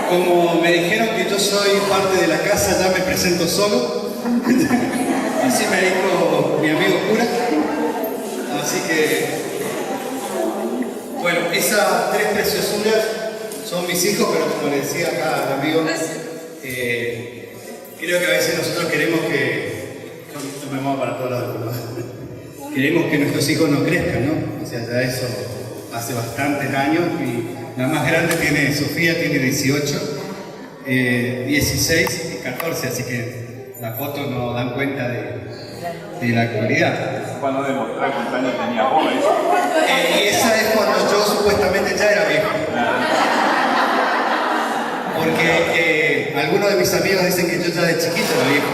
Como me dijeron que yo soy parte de la casa, ya me presento solo. Así me dijo mi amigo cura. Así que, bueno, esas tres preciosuras son mis hijos, pero como le decía acá al amigo, creo que a veces nosotros queremos que... Yo me muevo para todos lados, ¿no? Queremos que nuestros hijos no crezcan, ¿no? O sea, ya eso hace bastantes años y la más grande tiene, Sofía tiene 18, 16 y 14, así que las fotos no dan cuenta de la actualidad. Cuando demostrar cuántos años tenía vos, eso. Y esa es cuando yo supuestamente ya era viejo. Porque algunos de mis amigos dicen que yo ya de chiquito era viejo.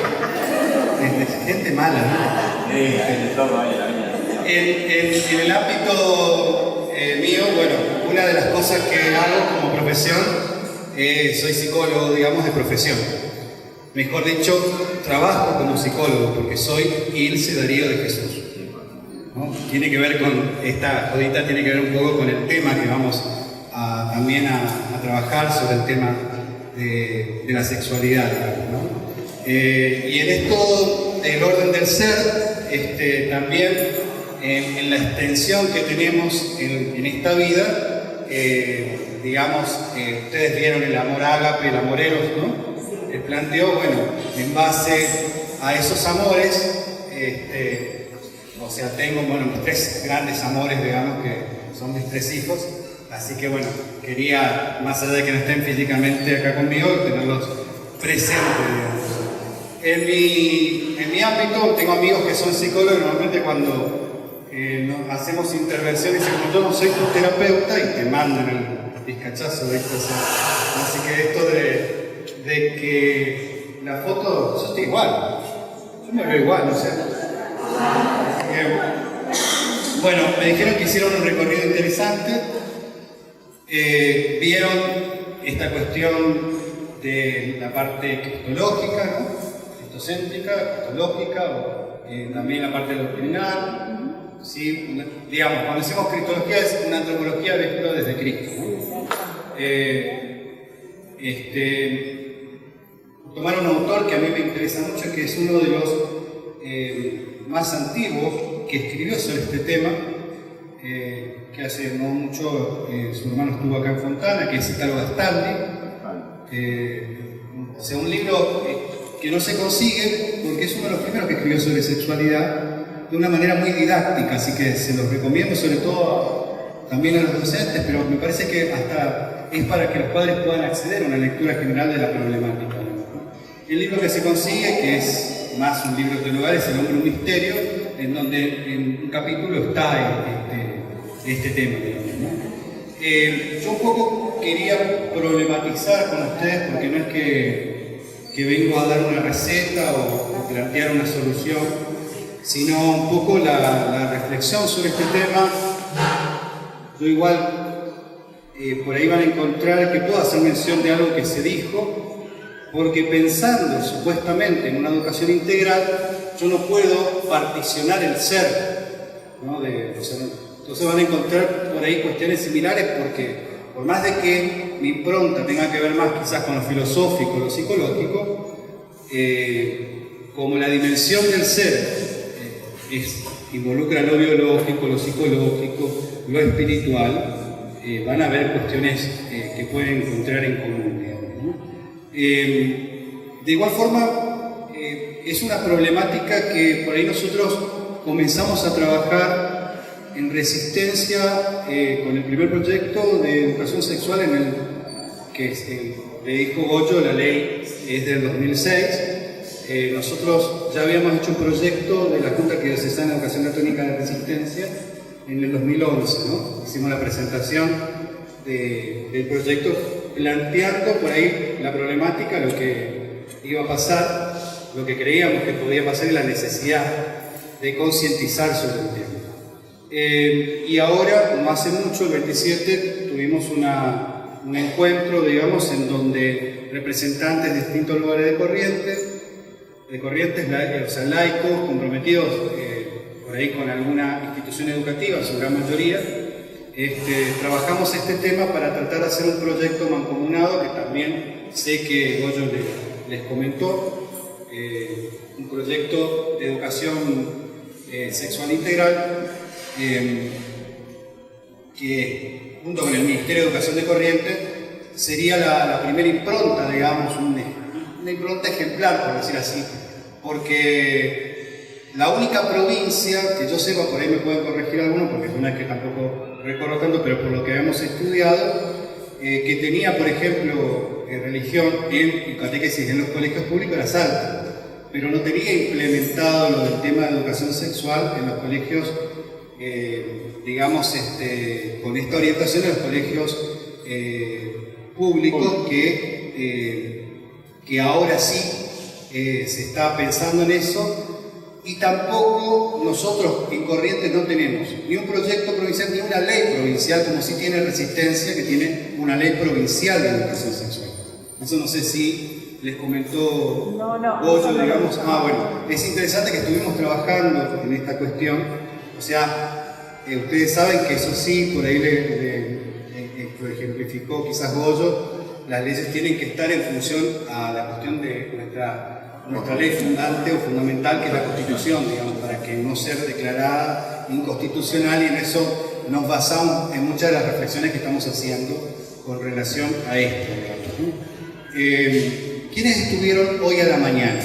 Gente mala, ¿no? De todo ahí, la vida. En el ámbito mío, bueno, una de las cosas que hago como profesión, soy psicólogo, digamos, de profesión. Mejor dicho, trabajo como psicólogo porque soy Ilse Darío de Jesús, ¿no? Tiene que ver con, esta jodita tiene que ver un poco con el tema que vamos también a trabajar sobre el tema de la sexualidad, ¿no? Y en esto del orden del ser, también en la extensión que tenemos en esta vida, digamos, ustedes vieron el amor ágape, el amor eros, ¿no? Planteó, bueno, en base a esos amores, o sea, tengo, bueno, mis tres grandes amores, digamos, que son mis tres hijos, así que, bueno, quería, más allá de que no estén físicamente acá conmigo, tenerlos presentes, digamos. En mi ámbito, tengo amigos que son psicólogos, normalmente cuando hacemos intervenciones, y como yo no soy tu terapeuta, y te mandan el pizcachazo, ¿viste? O sea, así que esto de que la foto, yo estoy igual, yo me veo igual, o sea. Bueno, me dijeron que hicieron un recorrido interesante, vieron esta cuestión de la parte cristológica, ¿no? Cristocéntrica, cristológica, o también la parte doctrinal, ¿sí? Digamos, cuando decimos cristología es una antropología vista desde Cristo, ¿no? Tomar un autor que a mí me interesa mucho, que es uno de los más antiguos que escribió sobre este tema, que hace no mucho su hermano estuvo acá en Fontana, que es Italo Gastaldi. O sea, un libro que no se consigue porque es uno de los primeros que escribió sobre sexualidad de una manera muy didáctica, así que se los recomiendo, sobre todo también a los docentes, pero me parece que hasta es para que los padres puedan acceder a una lectura general de la problemática, ¿no? El libro que se consigue, que es más un libro teologal, es El hombre un misterio, en donde en un capítulo está este tema, ¿no? Yo un poco quería problematizar con ustedes, porque no es que vengo a dar una receta o plantear una solución, sino un poco la reflexión sobre este tema. Yo igual, por ahí van a encontrar que puedo hacer mención de algo que se dijo, porque pensando supuestamente en una educación integral, yo no puedo particionar el ser, ¿no? Entonces van a encontrar por ahí cuestiones similares, porque por más de que mi impronta tenga que ver más quizás con lo filosófico, lo psicológico, como la dimensión del ser involucra lo biológico, lo psicológico, lo espiritual, van a haber cuestiones que pueden encontrar en común, digamos, ¿no? De igual forma, es una problemática que por ahí nosotros comenzamos a trabajar en resistencia con el primer proyecto de educación sexual que le dijo Goyo, la ley es del 2006. Nosotros ya habíamos hecho un proyecto de la Junta Arquidiocesana de Educación Católica de Resistencia en el 2011, ¿no? Hicimos la presentación del proyecto planteando por ahí la problemática, lo que iba a pasar, lo que creíamos que podía pasar y la necesidad de concientizar sobre el tema. Y ahora, no hace mucho, el 27, tuvimos un encuentro, digamos, en donde representantes de distintos lugares de Corrientes, o sea, laicos, comprometidos por ahí con alguna institución educativa, su gran mayoría, trabajamos este tema para tratar de hacer un proyecto mancomunado que también sé que Goyo les comentó, un proyecto de educación sexual integral que junto con el Ministerio de Educación de Corrientes sería la primera impronta, digamos, una impronta ejemplar, por decir así, porque la única provincia, que yo sepa, por ahí me pueden corregir algunos, porque es una que tampoco recuerdo tanto, pero por lo que hemos estudiado, que tenía, por ejemplo, religión y catequesis en los colegios públicos era Salta, pero no tenía implementado lo del tema de educación sexual en los colegios, digamos, con esta orientación en los colegios públicos que ahora sí se está pensando en eso. Y tampoco nosotros en Corrientes no tenemos ni un proyecto provincial ni una ley provincial, como sí tiene Resistencia, que tiene una ley provincial de educación sexual. Eso no sé si les comentó Goyo, digamos. Bueno, es interesante que estuvimos trabajando en esta cuestión. O sea, ustedes saben que eso sí, por ahí lo ejemplificó quizás Goyo, las leyes tienen que estar en función a la cuestión de nuestra ley fundante o fundamental, que es la Constitución, digamos, para que no sea declarada inconstitucional, y en eso nos basamos en muchas de las reflexiones que estamos haciendo con relación a esto, digamos. ¿Quiénes estuvieron hoy a la mañana?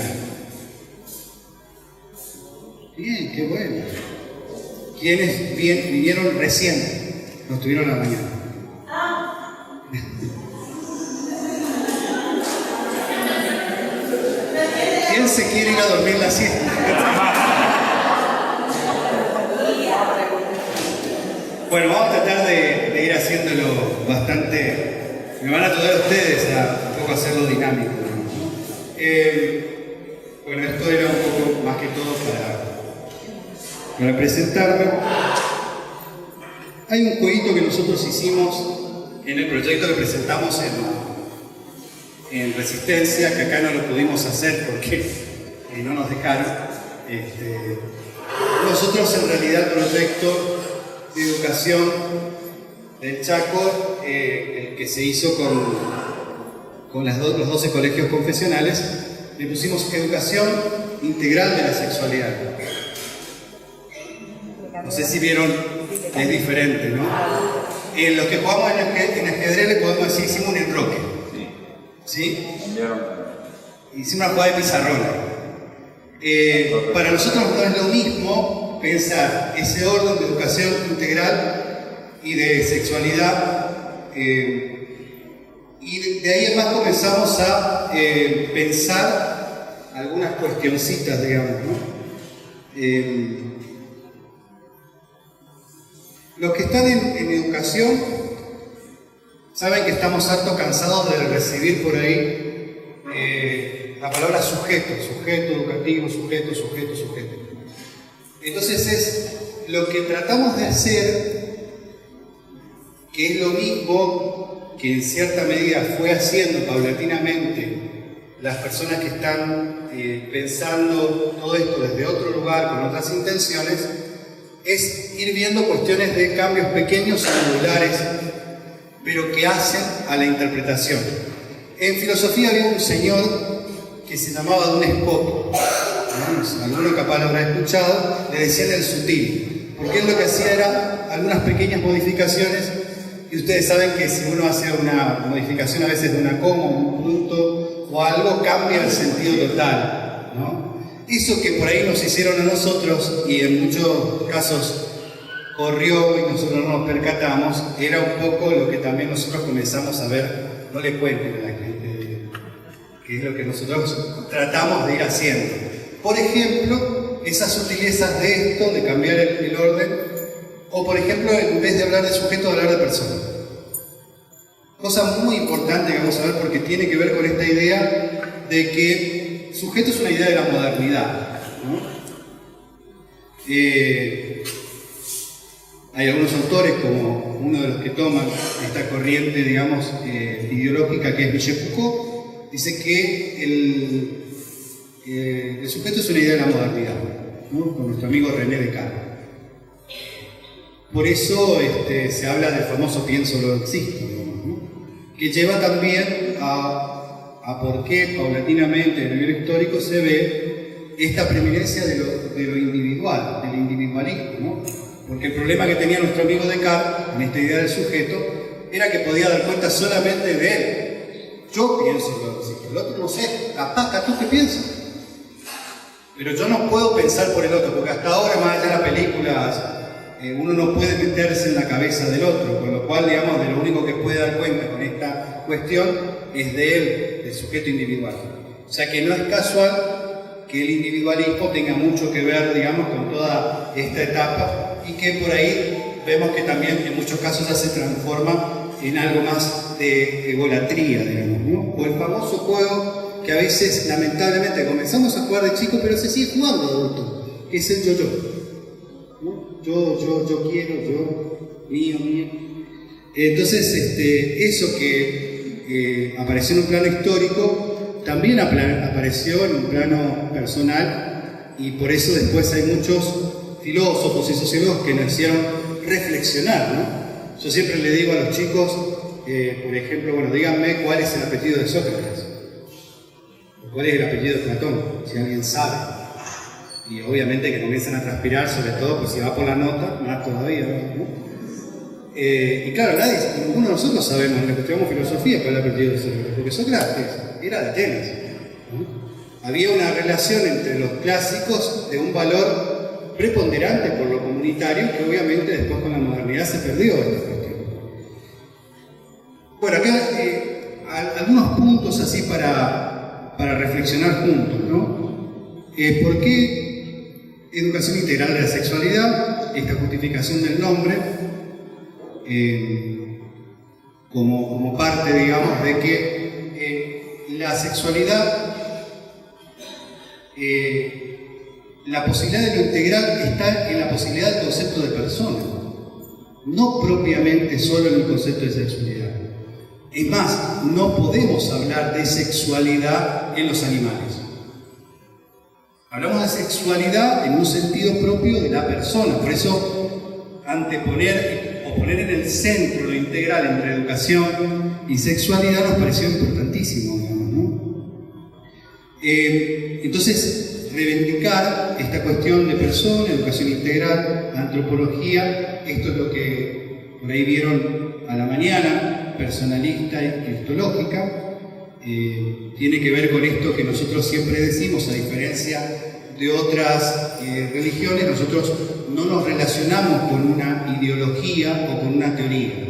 Bien, qué bueno. ¿Quiénes vinieron recién? No estuvieron a la mañana. ¿Quién se quiere ir a dormir la siesta? Bueno, vamos a tratar de ir haciéndolo bastante... Me van a ayudar ustedes a un poco hacerlo dinámico, ¿no? Bueno, esto era un poco más que todo para presentarme. Hay un jueguito que nosotros hicimos en el proyecto que presentamos en Resistencia, que acá no lo pudimos hacer porque no nos dejaron. Nosotros en realidad el proyecto de educación del Chaco, el que se hizo con los 12 colegios confesionales, le pusimos educación integral de la sexualidad. No sé si vieron, es diferente, ¿no? En los que jugamos en ajedrez le podemos decir, hicimos un enroque. ¿Sí? Hicimos una jugada de pizarrona. Para nosotros no es lo mismo pensar ese orden de educación integral y de sexualidad, y de ahí en más comenzamos a pensar algunas cuestioncitas, digamos, ¿no? Los que están en educación saben que estamos harto cansados de recibir por ahí la palabra sujeto educativo, sujeto. Entonces es lo que tratamos de hacer, que es lo mismo que en cierta medida fue haciendo paulatinamente las personas que están pensando todo esto desde otro lugar, con otras intenciones, es ir viendo cuestiones de cambios pequeños y modulares, pero que hacen a la interpretación. En filosofía había un señor que se llamaba Don Spot, alguno capaz lo habrá escuchado, le decían el sutil, porque él lo que hacía era algunas pequeñas modificaciones, y ustedes saben que si uno hace una modificación a veces de una coma, un punto o algo, cambia el sentido total, ¿no? Eso que por ahí nos hicieron a nosotros, y en muchos casos corrió y nosotros no nos percatamos, era un poco lo que también nosotros comenzamos a ver. No le cuenten a la gente que es lo que nosotros tratamos de ir haciendo. Por ejemplo, esas sutilezas de esto, de cambiar el orden, o por ejemplo, en vez de hablar de sujeto, hablar de persona. Cosa muy importante que vamos a ver, porque tiene que ver con esta idea de que sujeto es una idea de la modernidad, ¿no? Hay algunos autores, como uno de los que toman esta corriente, digamos, ideológica, que es Michel Foucault, dice que el sujeto es una idea de la modernidad, ¿no? Con nuestro amigo René Descartes. Por eso se habla del famoso pienso lo existo, ¿no? Que lleva también a por qué paulatinamente en el nivel histórico se ve esta preeminencia de lo individual, del individualismo, ¿no? Porque el problema que tenía nuestro amigo Descartes en esta idea del sujeto era que podía dar cuenta solamente de él. Yo pienso lo existo, el otro no sé, capaz, ¿tú qué piensas? Pero yo no puedo pensar por el otro, porque hasta ahora, más allá de las películas, uno no puede meterse en la cabeza del otro, con lo cual, digamos, de lo único que puede dar cuenta con esta cuestión es de él, del sujeto individual. O sea que no es casual que el individualismo tenga mucho que ver, digamos, con toda esta etapa y que por ahí vemos que también en muchos casos ya se transforma en algo más de egolatría, digamos, ¿no? O el famoso juego que a veces, lamentablemente, comenzamos a jugar de chico, pero se sigue jugando de adulto, que es el yo-yo. ¿No? Yo quiero, yo, mío. Entonces, eso que apareció en un plano histórico, también apareció en un plano personal, y por eso después hay muchos filósofos y sociólogos que nos hicieron reflexionar, ¿no? Yo siempre le digo a los chicos, por ejemplo, bueno, díganme cuál es el apellido de Sócrates. ¿Cuál es el apellido de Platón? Si alguien sabe. Y obviamente que comienzan a transpirar, sobre todo, pues si va por la nota, más todavía, ¿no? Y claro, ninguno de nosotros sabemos, los que estudiamos filosofía, cuál es el apellido de Sócrates, porque Sócrates era de Atenas, ¿no? Había una relación entre los clásicos de un valor preponderante por lo comunitario, que obviamente después con la modernidad se perdió esta cuestión. Bueno, acá algunos puntos así para reflexionar juntos, ¿no? ¿Por qué educación integral de la sexualidad? Esta justificación del nombre como parte, digamos, de que la sexualidad, la posibilidad de lo integral está en la posibilidad del concepto de persona, no propiamente solo en el concepto de sexualidad. Es más, no podemos hablar de sexualidad en los animales. Hablamos de sexualidad en un sentido propio de la persona. Por eso, anteponer o poner en el centro lo integral entre educación y sexualidad nos pareció importantísimo, digamos, ¿no? Entonces, reivindicar esta cuestión de persona, educación integral, antropología, esto es lo que por ahí vieron a la mañana, personalista y cristológica, tiene que ver con esto que nosotros siempre decimos, a diferencia de otras religiones, nosotros no nos relacionamos con una ideología o con una teoría.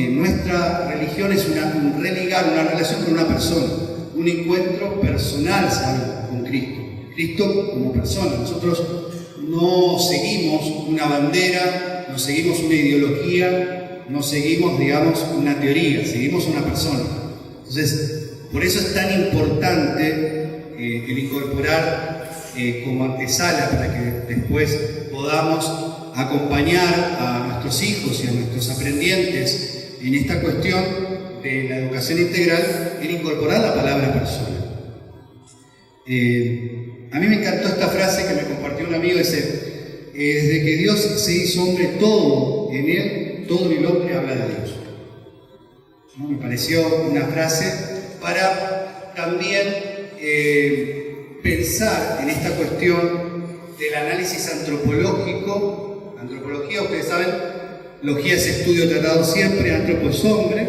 Nuestra religión es un religar, una relación con una persona, un encuentro personal, ¿sabes?, con Cristo. Cristo como persona. Nosotros no seguimos una bandera, no seguimos una ideología, no seguimos, digamos, una teoría, seguimos una persona. Entonces, por eso es tan importante el incorporar como antesala para que después podamos acompañar a nuestros hijos y a nuestros aprendientes en esta cuestión de la educación integral, el incorporar la palabra persona. A mí me encantó esta frase que me compartió un amigo, dice, desde que Dios se hizo hombre, todo en él, todo en el hombre habla de Dios. ¿No? Me pareció una frase para también pensar en esta cuestión del análisis antropológico. Antropología, ustedes saben, logía es estudio tratado siempre, antropo es hombre,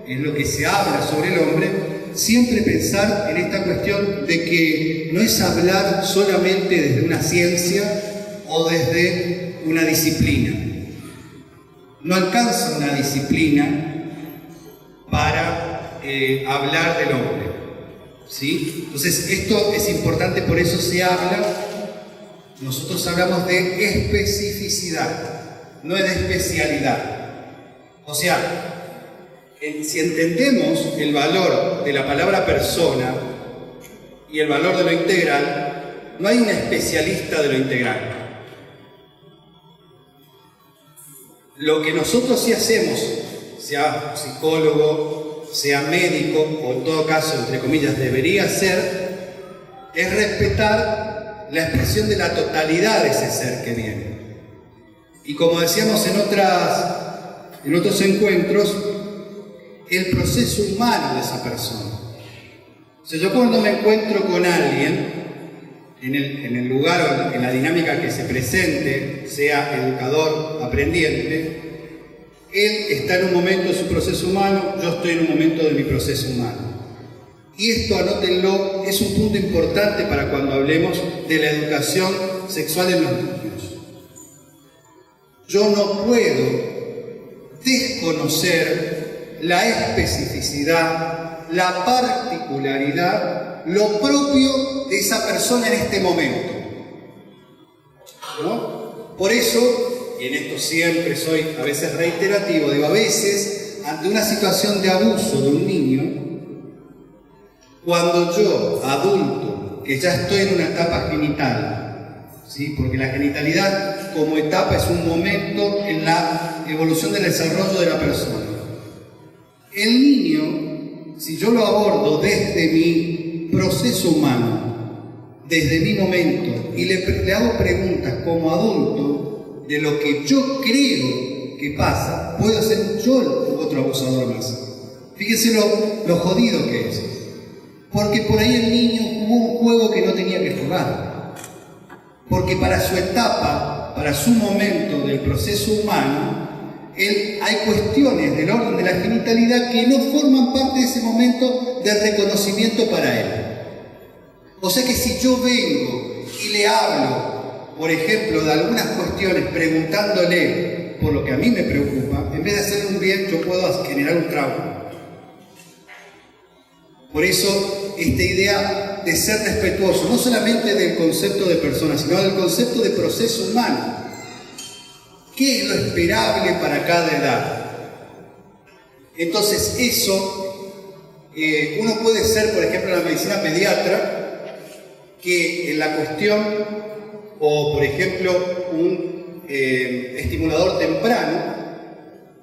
es lo que se habla sobre el hombre. Siempre pensar en esta cuestión de que no es hablar solamente desde una ciencia o desde una disciplina. No alcanza una disciplina para hablar del hombre, ¿sí? Entonces esto es importante, por eso se habla, nosotros hablamos de especificidad, no de especialidad. O sea, si entendemos el valor de la palabra persona y el valor de lo integral, no hay un especialista de lo integral. Lo que nosotros sí hacemos, sea psicólogo, sea médico, o en todo caso, entre comillas, debería ser, es respetar la expresión de la totalidad de ese ser que viene. Y como decíamos en otros encuentros, el proceso humano de esa persona. O sea, yo cuando me encuentro con alguien, en el lugar o en la dinámica que se presente, sea educador, aprendiente, él está en un momento de su proceso humano, yo estoy en un momento de mi proceso humano. Y esto, anótenlo, es un punto importante para cuando hablemos de la educación sexual en los niños. Yo no puedo desconocer la especificidad, la particularidad, lo propio de esa persona en este momento, ¿no? Por eso, y en esto siempre soy a veces reiterativo, digo, a veces, ante una situación de abuso de un niño, cuando yo, adulto, que ya estoy en una etapa genital, ¿sí? Porque la genitalidad como etapa es un momento en la evolución del desarrollo de la persona. El niño, si yo lo abordo desde mi proceso humano, desde mi momento, y le hago preguntas como adulto de lo que yo creo que pasa, puedo ser yo otro abusador más. Fíjense lo jodido que es. Porque por ahí el niño jugó un juego que no tenía que jugar. Porque para su etapa, para su momento del proceso humano, hay cuestiones del orden de la genitalidad que no forman parte de ese momento de reconocimiento para él. O sea que si yo vengo y le hablo, por ejemplo, de algunas cuestiones preguntándole por lo que a mí me preocupa, en vez de hacerle un bien, yo puedo generar un trauma. Por eso, esta idea de ser respetuoso, no solamente del concepto de persona, sino del concepto de proceso humano. ¿Qué es lo esperable para cada edad? Entonces, eso, uno puede ser, por ejemplo, en la medicina pediatra, que en la cuestión, o por ejemplo, un estimulador temprano,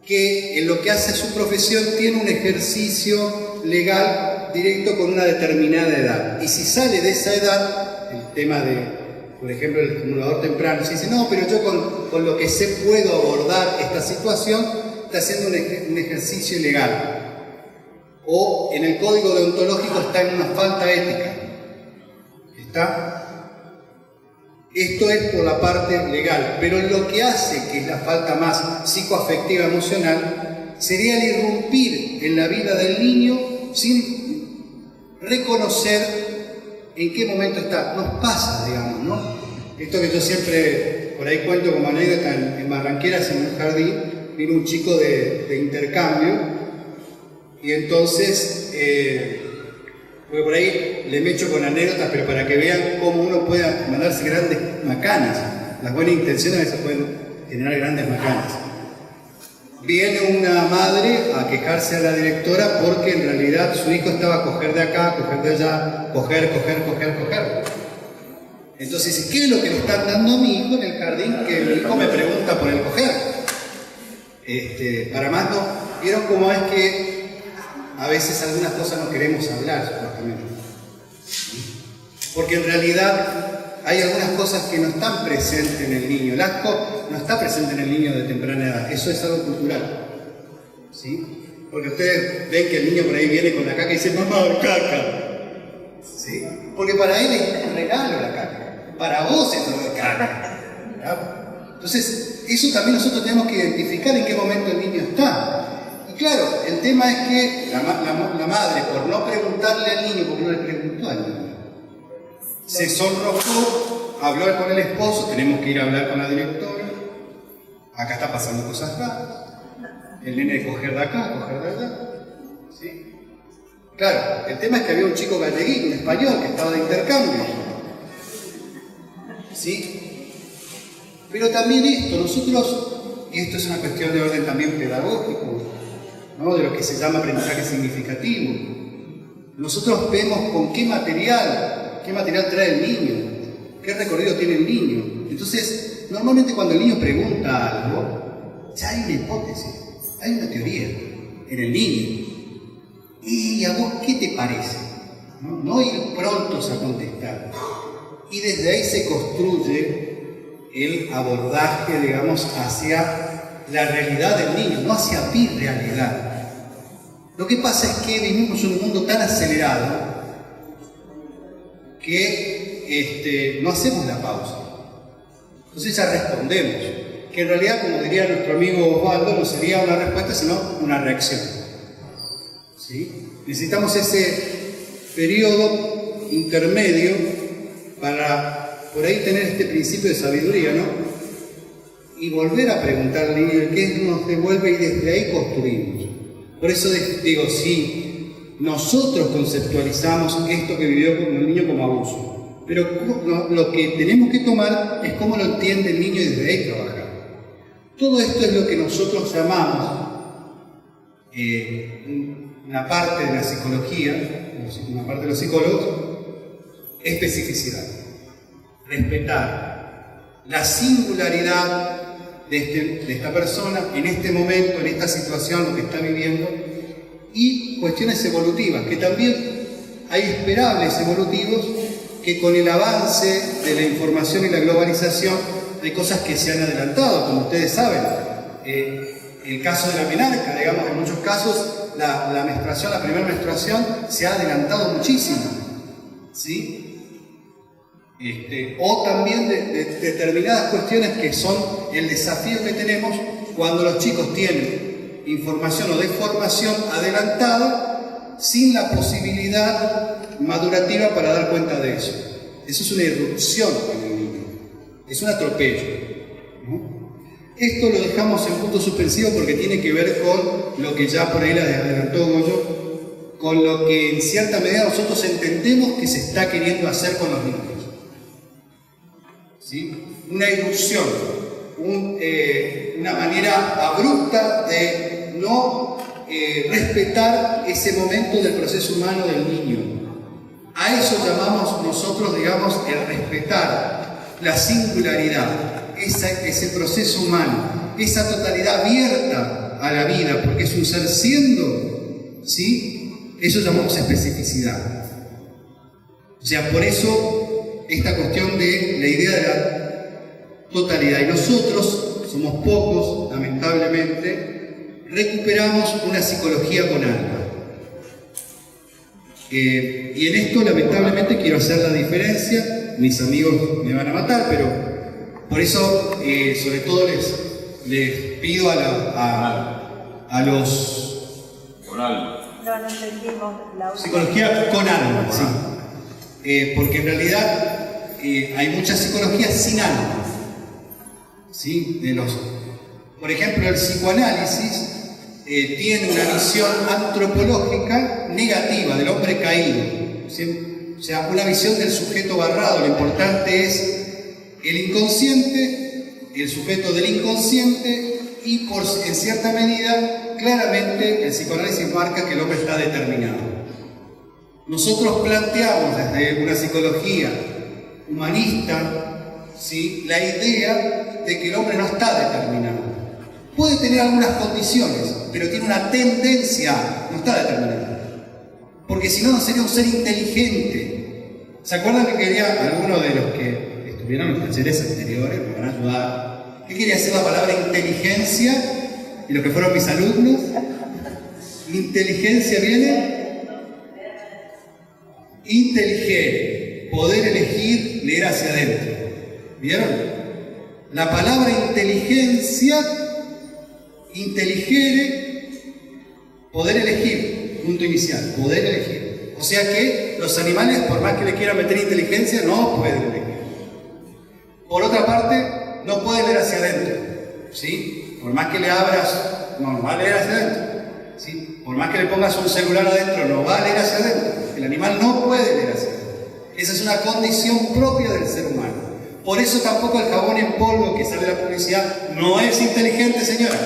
que en lo que hace su profesión tiene un ejercicio legal directo con una determinada edad. Y si sale de esa edad, el tema de, por ejemplo, el estimulador temprano, se dice, no, pero yo con lo que sé puedo abordar esta situación, está haciendo un ejercicio ilegal. O en el código deontológico está en una falta ética. ¿Está? Esto es por la parte legal, pero lo que hace, que es la falta más psicoafectiva emocional, sería el irrumpir en la vida del niño sin reconocer en qué momento está. Nos pasa, digamos, ¿no? Esto que yo siempre por ahí cuento como anécdota, en Barranqueras, en un jardín, vino un chico de intercambio, y entonces, porque por ahí le me echo con anécdotas, pero para que vean cómo uno puede mandarse grandes macanas. Las buenas intenciones a veces pueden generar grandes macanas. Viene una madre a quejarse a la directora porque en realidad su hijo estaba a coger de acá, coger de allá, coger. Entonces dice, ¿qué es lo que le están dando a mi hijo en el jardín? Que mi hijo me pregunta por el coger. Para más no, vieron cómo es que a veces algunas cosas no queremos hablar, supuestamente. Porque en realidad hay algunas cosas que no están presentes en el niño. El asco no está presente en el niño de temprana edad. Eso es algo cultural. ¿Sí? Porque ustedes ven que el niño por ahí viene con la caca y dice, mamá, caca. ¿Sí? Porque para él es un regalo la caca. Para vos es todo de caca. ¿Verdad? Entonces, eso también nosotros tenemos que identificar en qué momento el niño está. Y claro, el tema es que la madre, por no preguntarle al niño, porque no le preguntó al niño, se sonrojó, habló con el esposo, tenemos que ir a hablar con la directora, acá está pasando cosas raras, el nene de coger de acá, coger de allá, ¿sí? Claro, el tema es que había un chico galleguín, un español, que estaba de intercambio, ¿sí? Pero también nosotros, y esto es una cuestión de orden también pedagógico, ¿no? De lo que se llama aprendizaje significativo, nosotros vemos con qué material trae el niño, qué recorrido tiene el niño. Entonces, normalmente cuando el niño pregunta algo, ya hay una hipótesis, hay una teoría en el niño. ¿Y a vos qué te parece? No ir prontos a contestar. Y desde ahí se construye el abordaje, digamos, hacia la realidad del niño, no hacia mi realidad. Lo que pasa es que vivimos en un mundo tan acelerado que no hacemos la pausa. Entonces ya respondemos, que en realidad, como diría nuestro amigo Osvaldo, no sería una respuesta, sino una reacción. ¿Sí? Necesitamos ese periodo intermedio para por ahí tener este principio de sabiduría, ¿no? Y volver a preguntar al niño qué nos devuelve y desde ahí construimos. Por eso digo, si nosotros conceptualizamos esto que vivió con el niño como abuso, pero lo que tenemos que tomar es cómo lo entiende el niño y desde ahí trabajar. Todo esto es lo que nosotros llamamos una parte de la psicología, una parte de los psicólogos, especificidad. Respetar la singularidad de esta persona en este momento, en esta situación, lo que está viviendo, y cuestiones evolutivas, que también hay esperables evolutivos que con el avance de la información y la globalización hay cosas que se han adelantado, como ustedes saben. El caso de la menarca, digamos, en muchos casos la menstruación, la primera menstruación se ha adelantado muchísimo, ¿sí? O también de determinadas cuestiones que son el desafío que tenemos cuando los chicos tienen información o de formación adelantada sin la posibilidad madurativa para dar cuenta de eso. Eso es una irrupción en el niño, es un atropello, ¿no? Esto lo dejamos en punto suspensivo porque tiene que ver con lo que ya por ahí le adelantó Goyo, con lo que en cierta medida nosotros entendemos que se está queriendo hacer con los niños. ¿Sí? Una irrupción, una manera abrupta de no respetar ese momento del proceso humano del niño. A eso llamamos nosotros, digamos, el respetar la singularidad, ese proceso humano, esa totalidad abierta a la vida, porque es un ser siendo, ¿sí? Eso llamamos especificidad. O sea, por eso esta cuestión de la idea de la totalidad. Y nosotros, somos pocos, lamentablemente, recuperamos una psicología con alma. Y en esto, lamentablemente, quiero hacer la diferencia. Mis amigos me van a matar, pero por eso, sobre todo, les pido a los... Con alma. No entendimos la psicología con alma, sí. Porque en realidad hay muchas psicologías sin alma, ¿sí? Por ejemplo, el psicoanálisis tiene una visión antropológica negativa del hombre caído, ¿sí? O sea, una visión del sujeto barrado. Lo importante es el inconsciente, el sujeto del inconsciente, y en cierta medida, claramente, el psicoanálisis marca que el hombre está determinado. Nosotros planteamos desde una psicología humanista, ¿sí?, la idea de que el hombre no está determinado. Puede tener algunas condiciones, pero tiene una tendencia, no está determinado. Porque si no, no sería un ser inteligente. ¿Se acuerdan que quería, algunos de los que estuvieron en los talleres anteriores, me van a ayudar, qué quería hacer la palabra inteligencia? Y los que fueron mis alumnos, inteligencia viene... Inteligere, poder elegir, leer hacia adentro. ¿Vieron? La palabra inteligencia, inteligere, poder elegir, punto inicial, poder elegir. O sea que los animales, por más que le quieran meter inteligencia, no pueden elegir. Por otra parte, no pueden leer hacia adentro, ¿sí? Por más que le abras, no va a leer hacia adentro, ¿sí? Por más que le pongas un celular adentro, no va a leer hacia adentro. El animal no puede leer hacia adentro. Esa es una condición propia del ser humano. Por eso tampoco el jabón en polvo que sale de la publicidad no es inteligente, señora.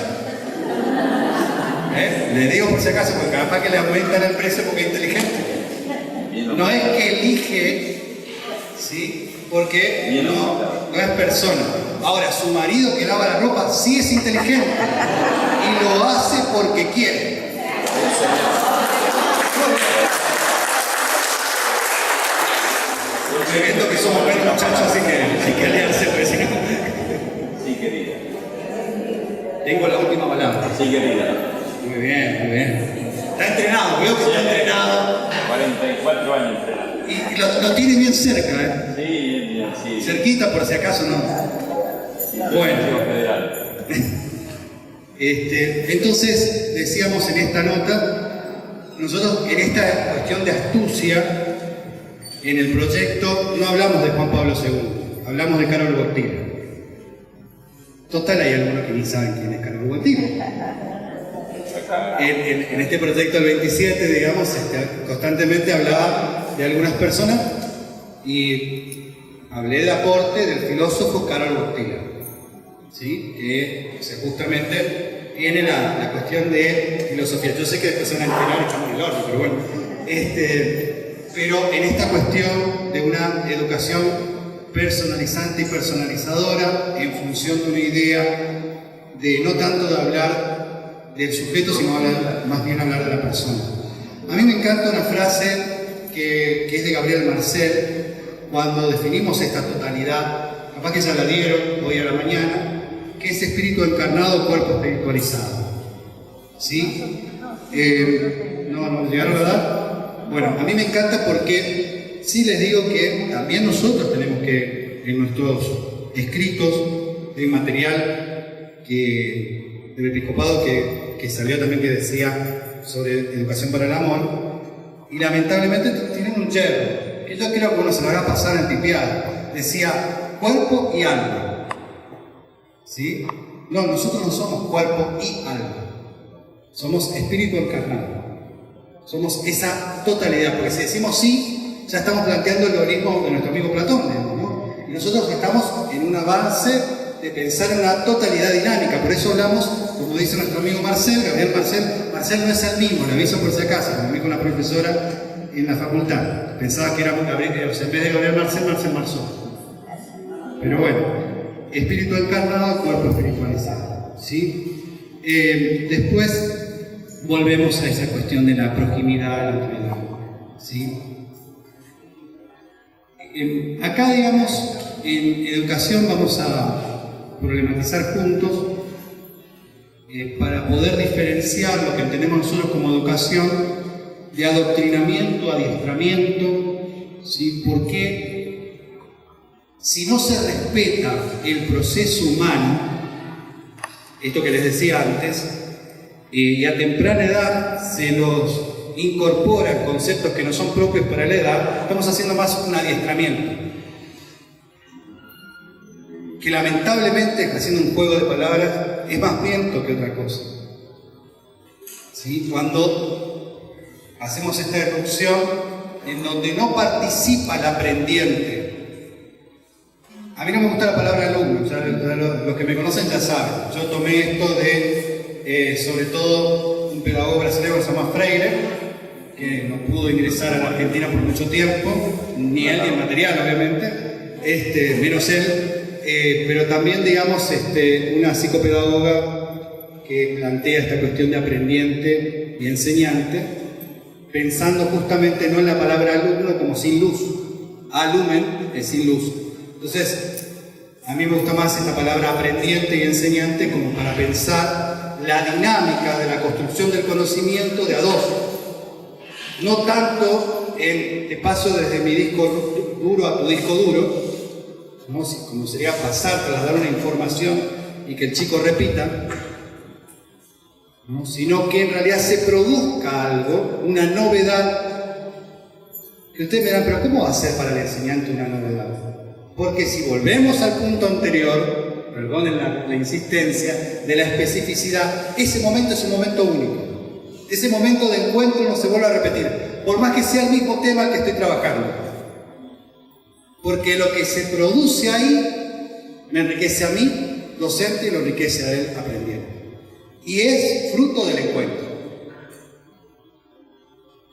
Le digo por si acaso, porque capaz que le aumentan el precio porque es inteligente. No es que elige, ¿sí? Porque no es persona. Ahora, su marido que lava la ropa sí es inteligente y lo hace porque quiere. Estoy viendo que somos buenos muchachos, así que hay que aliarse, porque si no... Así querida. Muy bien, muy bien. Está entrenado, veo que está entrenado. 44 años entrenado. Y lo tiene bien cerca, ¿eh? Sí, bien, sí. Cerquita, por si acaso no. Bueno. Federal. Entonces, decíamos en esta nota, nosotros en esta cuestión de astucia, en el proyecto no hablamos de Juan Pablo II, hablamos de Karol Wojtyla. Total, hay algunos que ni saben quién es Karol Wojtyla. En este proyecto del 27, digamos, constantemente hablaba de algunas personas y hablé del aporte del filósofo Karol Wojtyla, ¿sí? Que justamente tiene la cuestión de filosofía. Yo sé que después se van a enterar y estamos en el horno, pero bueno. Pero en esta cuestión de una educación personalizante y personalizadora en función de una idea de no tanto de hablar del sujeto, sino más bien hablar de la persona. A mí me encanta una frase que es de Gabriel Marcel, cuando definimos esta totalidad, capaz que ya la dieron hoy a la mañana, que es espíritu encarnado, cuerpo espiritualizado. ¿Sí? ¿No llegaron a dar? Bueno, a mí me encanta porque sí les digo que también nosotros tenemos que, en nuestros escritos, de material del episcopado que salió también, que decía sobre educación para el amor, y lamentablemente tienen un yerro, que yo creo que uno se lo va a pasar en tipiada. Decía cuerpo y alma. ¿Sí? No, nosotros no somos cuerpo y alma. Somos espíritu encarnado. Somos esa totalidad, porque si decimos sí, ya estamos planteando el dualismo de nuestro amigo Platón, ¿no? Y nosotros estamos en un avance de pensar en una totalidad dinámica. Por eso hablamos, como dice nuestro amigo Marcel, Gabriel Marcel no es el mismo, le aviso por si acaso, me vi con una profesora en la facultad. Pensaba que era Gabriel, en vez de Gabriel Marcel Marzón. Pero bueno, espíritu encarnado, cuerpo espiritualizado, ¿sí? Después volvemos a esa cuestión de la proximidad, la intimidad, ¿sí? Acá, digamos, en educación vamos a problematizar juntos para poder diferenciar lo que entendemos nosotros como educación de adoctrinamiento, adiestramiento, ¿sí? Porque si no se respeta el proceso humano, esto que les decía antes, y a temprana edad se nos incorporan conceptos que no son propios para la edad, estamos haciendo más un adiestramiento. Que lamentablemente, haciendo un juego de palabras, es más viento que otra cosa. ¿Sí? Cuando hacemos esta erupción en donde no participa el aprendiente. A mí no me gusta la palabra alumno, ya los que me conocen ya saben. Yo tomé esto de, sobre todo, un pedagogo brasileño que se llama Freire, que no pudo ingresar a la Argentina por mucho tiempo, ni él ni el material, obviamente, menos él. Pero también, digamos, una psicopedagoga que plantea esta cuestión de aprendiente y enseñante, pensando justamente no en la palabra alumno como sin luz. Alumen es sin luz. Entonces, a mí me gusta más esta palabra aprendiente y enseñante como para pensar la dinámica de la construcción del conocimiento de a dos. No tanto el te paso desde mi disco duro a tu disco duro, ¿no? Como sería pasar, trasladar una información y que el chico repita, ¿no? Sino que en realidad se produzca algo, una novedad, que ustedes me dirán, pero ¿cómo va a ser para el enseñante una novedad? Porque si volvemos al punto anterior, perdonen la insistencia, de la especificidad, ese momento es un momento único. Ese momento de encuentro no se vuelve a repetir, por más que sea el mismo tema que estoy trabajando. Porque lo que se produce ahí me enriquece a mí, docente, y lo enriquece a él, aprendiendo. Y es fruto del encuentro.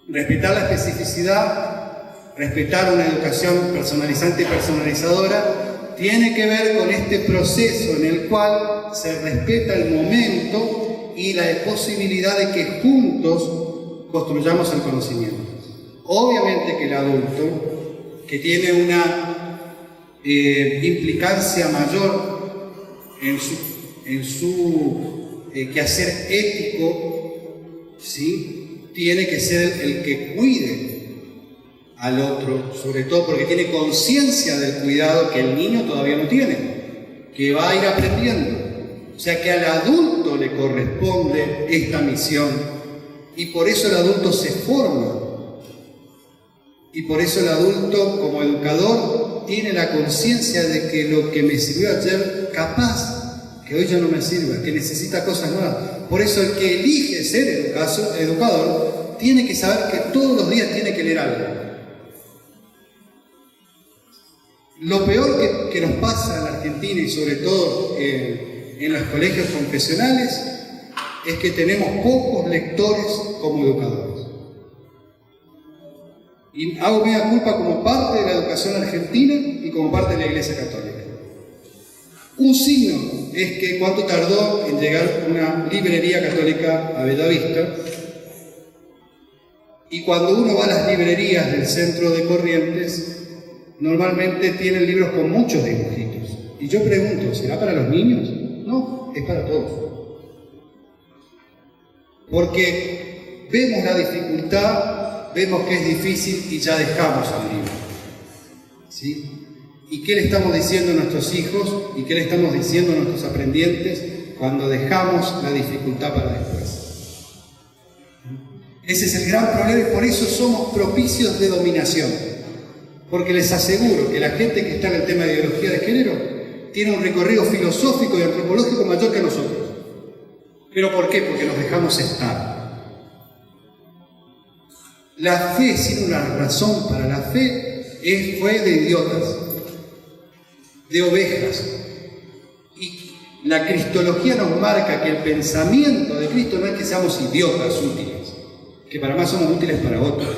Respetar la especificidad, respetar una educación personalizante y personalizadora, tiene que ver con este proceso en el cual se respeta el momento y la posibilidad de que juntos construyamos el conocimiento. Obviamente que el adulto, que tiene una implicancia mayor en su quehacer ético, ¿sí? Tiene que ser el que cuide al otro, sobre todo porque tiene conciencia del cuidado que el niño todavía no tiene, que va a ir aprendiendo. O sea que al adulto le corresponde esta misión y por eso el adulto se forma. Y por eso el adulto, como educador, tiene la conciencia de que lo que me sirvió ayer, capaz que hoy ya no me sirva, que necesita cosas nuevas. Por eso el que elige ser educador tiene que saber que todos los días tiene que leer algo. Lo peor que nos pasa en la Argentina y sobre todo en los colegios confesionales es que tenemos pocos lectores como educadores. Y hago media culpa como parte de la educación argentina y como parte de la Iglesia Católica. Un signo es que cuánto tardó en llegar una librería católica a Bellavista, y cuando uno va a las librerías del centro de Corrientes, normalmente tienen libros con muchos dibujitos. Y yo pregunto, ¿será para los niños? No, es para todos. Porque vemos la dificultad, vemos que es difícil y ya dejamos el libro. ¿Sí? ¿Y qué le estamos diciendo a nuestros hijos y qué le estamos diciendo a nuestros aprendientes cuando dejamos la dificultad para después? Ese es el gran problema y por eso somos propicios de dominación. Porque les aseguro que la gente que está en el tema de ideología de género tiene un recorrido filosófico y antropológico mayor que nosotros. ¿Pero por qué? Porque nos dejamos estar. La fe, sin una razón para la fe, fue de idiotas, de ovejas. Y la cristología nos marca que el pensamiento de Cristo no es que seamos idiotas útiles, que para más somos útiles para otros,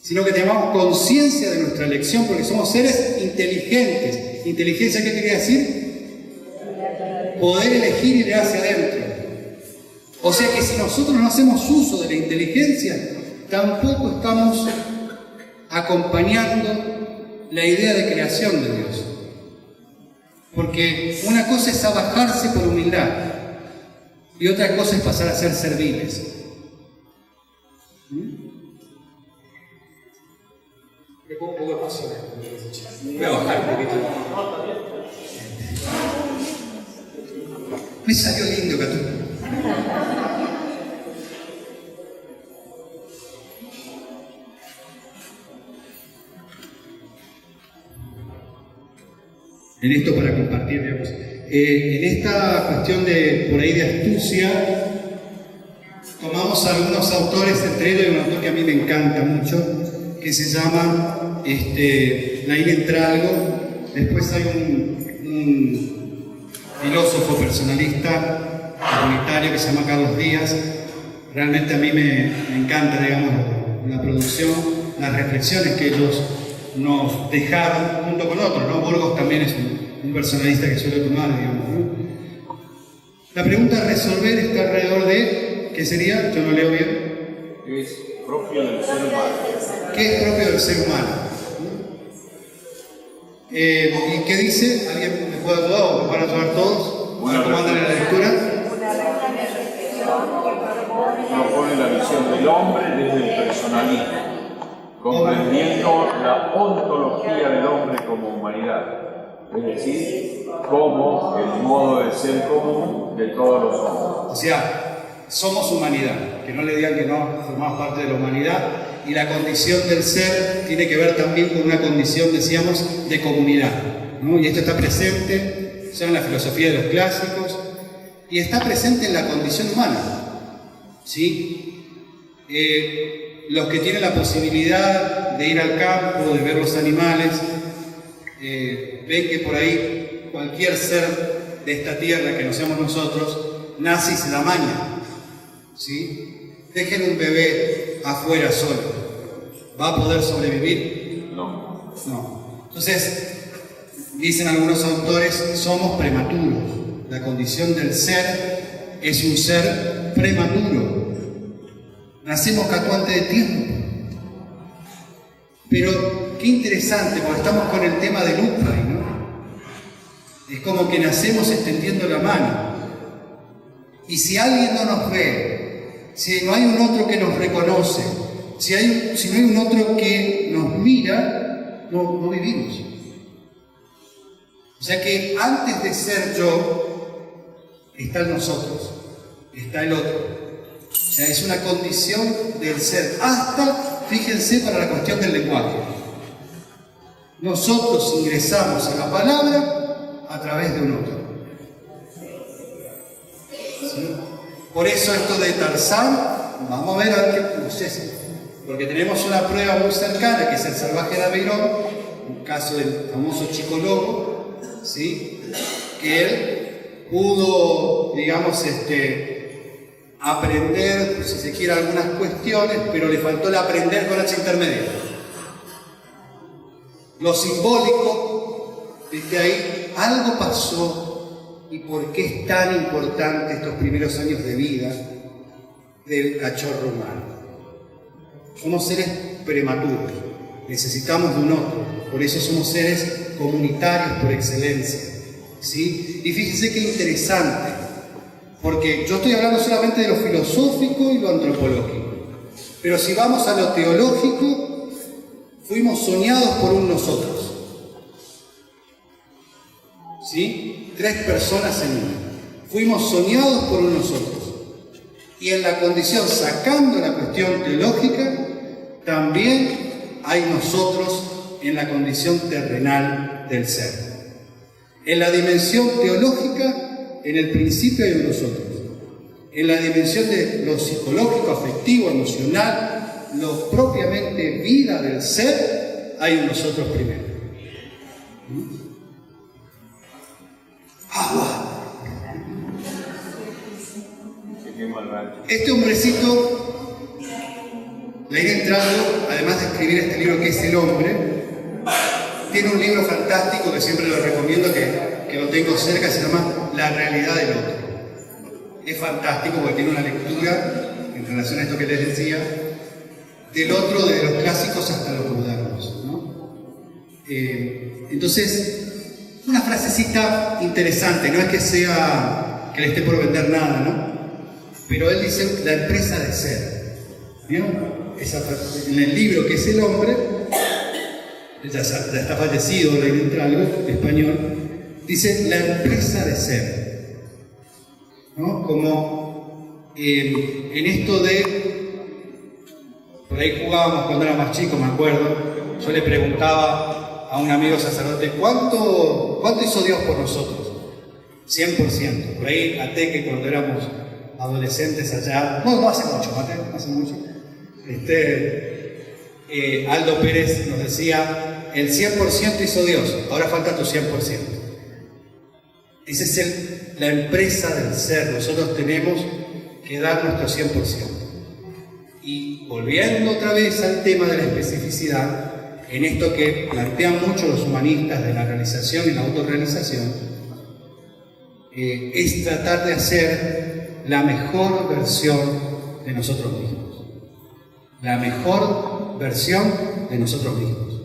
sino que tengamos conciencia de nuestra elección porque somos seres inteligentes. ¿Inteligencia qué quería decir? Poder elegir y ir hacia adentro. O sea que si nosotros no hacemos uso de la inteligencia, tampoco estamos acompañando la idea de creación de Dios. Porque una cosa es abajarse por humildad y otra cosa es pasar a ser serviles. Me pongo un poco de pasión. Voy a bajar un poquito. Me salió lindo, Catú. En esto para compartir, digamos. En esta cuestión de, por ahí, de astucia, tomamos algunos autores, entre ellos hay un autor que a mí me encanta mucho, que se llama Naín Entralgo. Después hay un filósofo personalista comunitario que se llama Carlos Díaz. Realmente a mí me encanta, digamos, la producción, las reflexiones que ellos nos dejaron junto con otros, ¿no? Burgos también es un personalista que suele tomar, digamos, ¿no? La pregunta a resolver está alrededor de, ¿qué sería? Yo no leo bien. Es propio del ser humano. ¿Qué es propio del ser humano? ¿Y qué dice? ¿Alguien me puede ayudar o me pueden ayudar todos? ¿Cómo andan en la lectura? Propone la visión del hombre desde el personalismo, comprendiendo la ontología del hombre como humanidad, es decir, como el modo de ser común de todos los hombres. O sea, somos humanidad, que no le digan que no formamos parte de la humanidad, y la condición del ser tiene que ver también con una condición, decíamos, de comunidad, ¿no? Y esto está presente ya en la filosofía de los clásicos, y está presente en la condición humana, ¿sí? Los que tienen la posibilidad de ir al campo, de ver los animales, ven que por ahí cualquier ser de esta tierra que no seamos nosotros, nace y se da maña, ¿sí? Dejen un bebé afuera solo, ¿va a poder sobrevivir? No. No. Entonces, dicen algunos autores, somos prematuros. La condición del ser es un ser prematuro. Nacemos catuante de tiempo. Pero qué interesante, porque estamos con el tema del Upray, ¿no? Es como que nacemos extendiendo la mano. Y si alguien no nos ve, si no hay un otro que nos reconoce, si no hay un otro que nos mira, no vivimos. O sea que antes de ser yo, está el nosotros, está el otro. O sea, es una condición del ser. Hasta, fíjense, para la cuestión del lenguaje. Nosotros ingresamos a la palabra a través de un otro. ¿Sí? Por eso esto de Tarzán, vamos a ver qué proceso. Porque tenemos una prueba muy cercana, que es el salvaje de Aveyron, un caso del famoso chico lobo, ¿sí? Que él pudo, digamos, aprender, si se quiere, algunas cuestiones, pero le faltó el aprender con H intermedia. Lo simbólico, ¿viste? Ahí algo pasó, y por qué es tan importante estos primeros años de vida del cachorro humano. Somos seres prematuros, necesitamos de un otro, por eso somos seres comunitarios por excelencia, ¿sí? Y fíjense qué interesante, porque yo estoy hablando solamente de lo filosófico y lo antropológico, pero si vamos a lo teológico, fuimos soñados por un nosotros, ¿sí? 3 personas en una, fuimos soñados por un nosotros. Y en la condición, sacando la cuestión teológica, también hay nosotros en la condición terrenal del ser. En la dimensión teológica, en el principio hay un nosotros. En la dimensión de lo psicológico, afectivo, emocional, lo propiamente vida del ser, hay un nosotros primero. Agua. Este hombrecito le iré entrando, además de escribir este libro que es El Hombre, tiene un libro fantástico que siempre lo recomiendo, que lo tengo cerca, se llama La realidad del otro. Es fantástico porque tiene una lectura, en relación a esto que les decía, del otro, desde los clásicos hasta los modernos, ¿no? Entonces, una frasecita interesante, no es que sea que le esté por vender nada, ¿no? Pero él dice la empresa de ser. ¿Vieron? En el libro que es El Hombre, ya está fallecido, Leí Entralgo, español, dice la empresa de ser. ¿No? Como en esto de, por ahí jugábamos cuando era más chico, me acuerdo, yo le preguntaba a un amigo sacerdote, ¿cuánto hizo Dios por nosotros? 100%. Por ahí até que cuando éramos adolescentes allá, no hace mucho, no hace mucho, Aldo Pérez nos decía, el 100% hizo Dios, ahora falta tu 100%. Esa es la empresa del ser, nosotros tenemos que dar nuestro 100%. Y volviendo otra vez al tema de la especificidad, en esto que plantean mucho los humanistas de la realización y la autorrealización, es tratar de hacer la mejor versión de nosotros mismos. La mejor versión de nosotros mismos.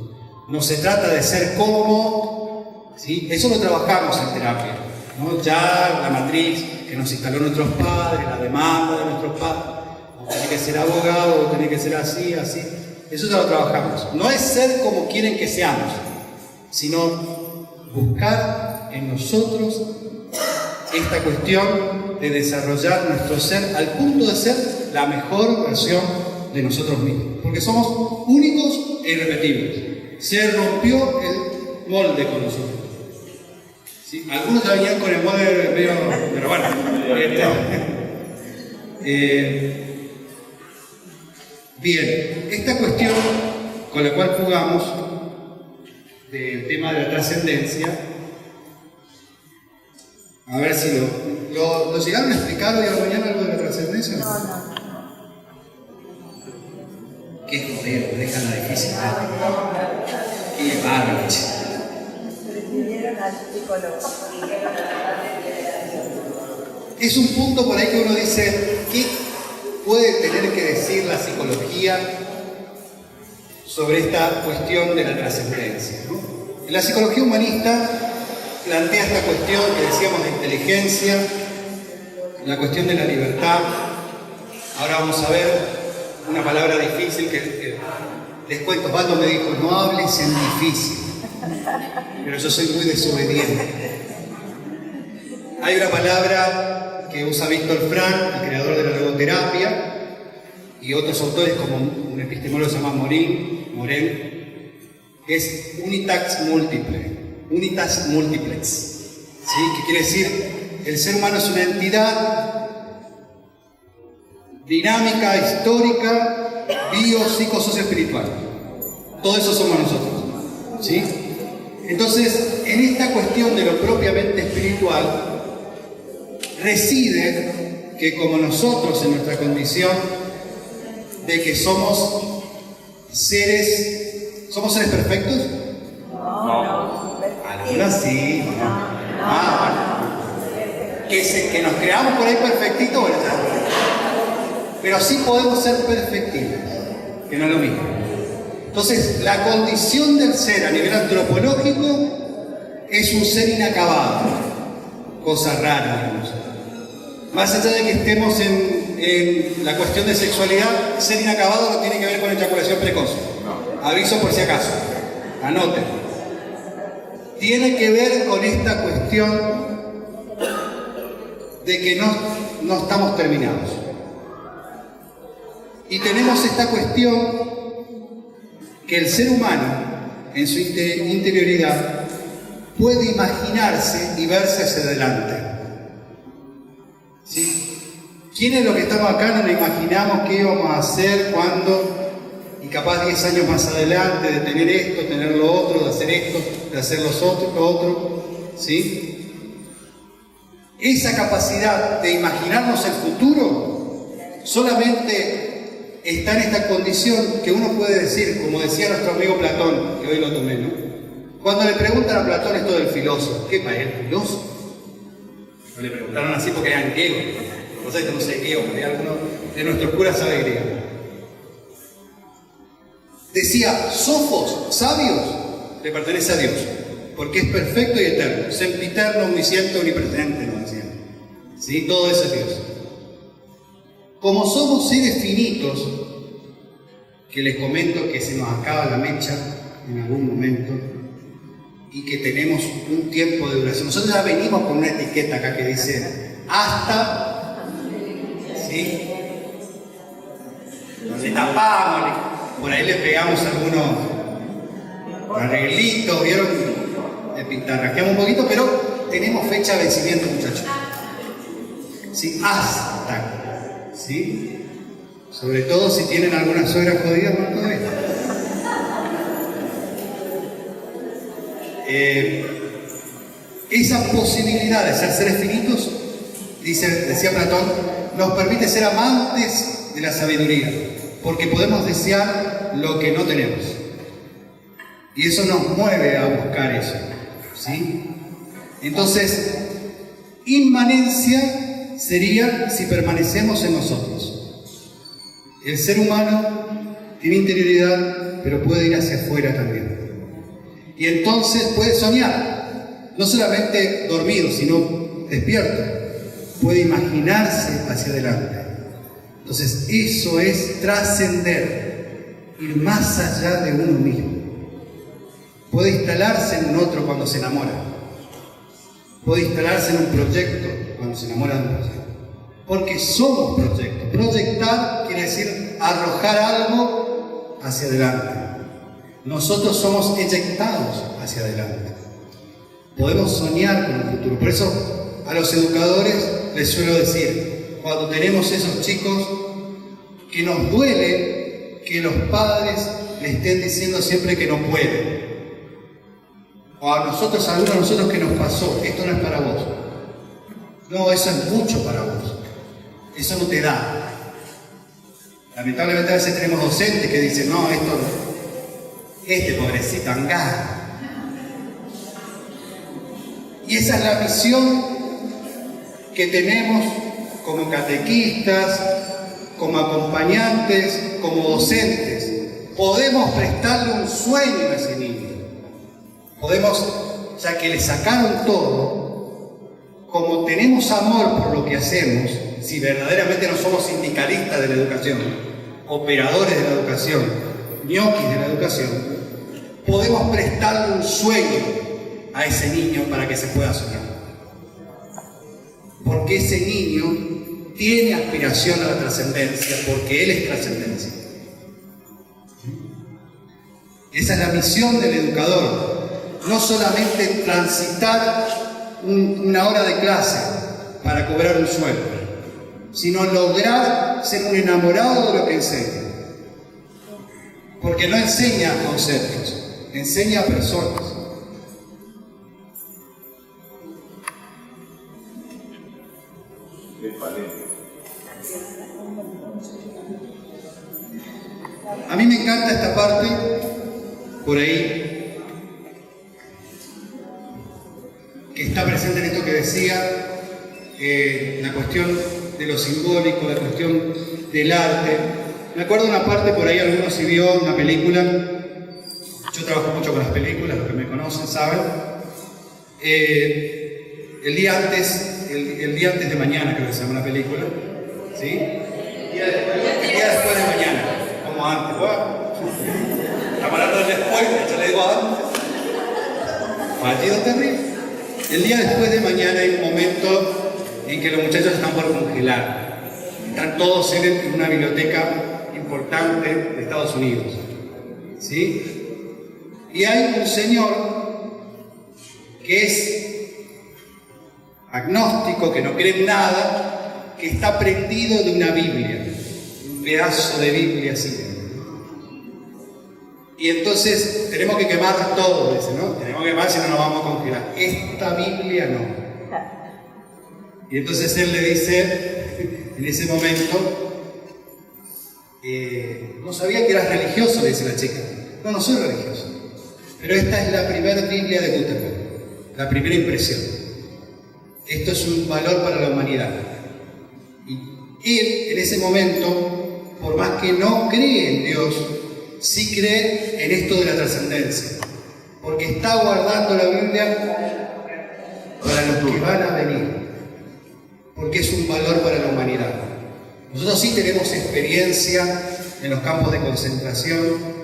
No se trata de ser como, ¿sí? Eso lo trabajamos en terapia, ¿no? Ya la matriz que nos instaló nuestros padres, la demanda de nuestros padres, vos tenés que ser abogado, vos tenés que ser así, así. Eso ya lo trabajamos. No es ser como quieren que seamos, sino buscar en nosotros esta cuestión de desarrollar nuestro ser al punto de ser la mejor versión de nosotros mismos, porque somos únicos e irrepetibles. Se rompió el molde con nosotros. ¿Sí? Algunos ya venían con el molde medio, pero bueno. Bien, esta cuestión con la cual jugamos del tema de la trascendencia, a ver si lo llegaron a explicar hoy a la mañana algo de la trascendencia. No. Qué joder, me dejan la difícil. Qué bárbaro. Es un punto por ahí que uno dice, ¿qué puede tener que decir la psicología sobre esta cuestión de la trascendencia, ¿no? La psicología humanista plantea esta cuestión que decíamos de inteligencia, la cuestión de la libertad. Ahora vamos a ver una palabra difícil que les cuento. Osvaldo me dijo, no hables en difícil, pero yo soy muy desobediente. Hay una palabra que usa Víctor Frank, el creador de la logoterapia, y otros autores como un epistemólogo se llama Morel, que es unitas multiplex, ¿sí? Que quiere decir, el ser humano es una entidad dinámica, histórica, bio, psico, socio, espiritual. Todo eso somos nosotros, ¿sí? Entonces, en esta cuestión de lo propiamente espiritual, reside que como nosotros en nuestra condición de que somos seres perfectos. No. Algunos sí. Que nos creamos por ahí perfectitos, bueno, pero sí podemos ser perfectibles, que no es lo mismo. Entonces, la condición del ser a nivel antropológico es un ser inacabado, cosa rara, digamos. Más allá de que estemos en la cuestión de sexualidad, ser inacabado no tiene que ver con eyaculación precoz. No. Aviso por si acaso. Anoten. Tiene que ver con esta cuestión de que no estamos terminados. Y tenemos esta cuestión que el ser humano, en su interioridad, puede imaginarse y verse hacia adelante. ¿Sí? ¿Quiénes los que estamos acá no nos imaginamos qué íbamos a hacer, cuándo, y capaz 10 años más adelante, de tener esto, tener lo otro, de hacer esto, de hacer lo otro? ¿Sí? Esa capacidad de imaginarnos el futuro solamente está en esta condición que uno puede decir, como decía nuestro amigo Platón, que hoy lo tomé, ¿no? Cuando le preguntan a Platón esto del filósofo, ¿qué para él, filósofo? No le preguntaron así porque eran griegos. O sea, no sé griego, porque alguno de nuestros curas sabe griego. Decía, Sofos, sabios, le pertenece a Dios, porque es perfecto y eterno, sempiterno, omnisciente, omnipresente, nos decían. ¿Sí? Todo eso es Dios. Como somos seres finitos, que les comento que se nos acaba la mecha en algún momento, y que tenemos un tiempo de duración. Nosotros ya venimos con una etiqueta acá que dice hasta, ¿sí? Le tapamos, por ahí le pegamos algunos arreglitos, ¿vieron? Le pintarrajeamos un poquito, pero tenemos fecha de vencimiento, muchachos. ¿Sí? Hasta, ¿sí? Sobre todo si tienen alguna suegra jodida, no todavía. Esa posibilidad de ser seres finitos, decía Platón, nos permite ser amantes de la sabiduría, porque podemos desear lo que no tenemos. Y eso nos mueve a buscar eso, ¿sí? Entonces, inmanencia sería si permanecemos en nosotros. El ser humano tiene interioridad, pero puede ir hacia afuera también. Y entonces puede soñar, no solamente dormido, sino despierto. Puede imaginarse hacia adelante. Entonces, eso es trascender, ir más allá de uno mismo. Puede instalarse en un otro cuando se enamora. Puede instalarse en un proyecto cuando se enamora de un proyecto. Porque somos proyectos. Proyectar quiere decir arrojar algo hacia adelante. Nosotros somos eyectados hacia adelante. Podemos soñar con el futuro. Por eso a los educadores les suelo decir, cuando tenemos esos chicos, que nos duele que los padres le estén diciendo siempre que no pueden. O a nosotros, a algunos de nosotros que nos pasó, esto no es para vos. No, eso es mucho para vos. Eso no te da. Lamentablemente a veces tenemos docentes que dicen, no, esto no. Este pobrecito angá. Y esa es la misión que tenemos como catequistas, como acompañantes, como docentes. Podemos prestarle un sueño a ese niño. Podemos, ya que le sacaron todo, como tenemos amor por lo que hacemos, si verdaderamente no somos sindicalistas de la educación, operadores de la educación, ñoquis de la educación, podemos prestarle un sueño a ese niño para que se pueda soñar. Porque ese niño tiene aspiración a la trascendencia, porque él es trascendencia. Esa es la misión del educador, no solamente transitar una hora de clase para cobrar un sueldo, sino lograr ser un enamorado de lo que enseña. Porque no enseña conceptos, enseña a personas. A mí me encanta esta parte, por ahí, que está presente en esto que decía, la cuestión de lo simbólico, la cuestión del arte. Me acuerdo de una parte por ahí, algunos si vio una película, yo trabajo mucho con las películas, los que me conocen saben, el día antes de mañana, creo que se llama la película, ¿sí? El día después de mañana, como antes, ¿va? Estamos hablando del después, yo le digo antes. Fallido terrible. El día después de mañana hay un momento en que los muchachos están por congelar. Están todos en una biblioteca importante de Estados Unidos, ¿sí? Y hay un señor que es agnóstico, que no cree en nada, que está prendido de una Biblia, un pedazo de Biblia así. Y entonces tenemos que quemar todo, dice, ¿no? Tenemos que quemar si no nos vamos a congelar. Esta Biblia no. Y entonces él le dice, en ese momento, no sabía que eras religioso, le dice la chica. No, no soy religioso. Pero esta es la primera Biblia de Gutenberg, la primera impresión. Esto es un valor para la humanidad. Y él, en ese momento, por más que no cree en Dios, sí cree en esto de la trascendencia. Porque está guardando la Biblia para los que van a venir. Porque es un valor para la humanidad. Nosotros sí tenemos experiencia en los campos de concentración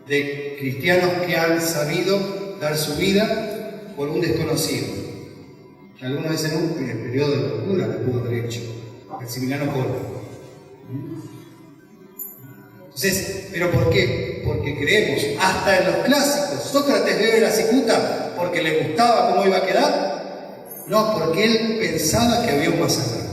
de cristianos que han sabido dar su vida por un desconocido. Algunos dicen en el periodo de locura que pudo haber hecho, Maximiliano Kolbe. Entonces, ¿pero por qué? Porque creemos, hasta en los clásicos, Sócrates bebe la cicuta porque le gustaba cómo iba a quedar. No, porque él pensaba que había un más allá.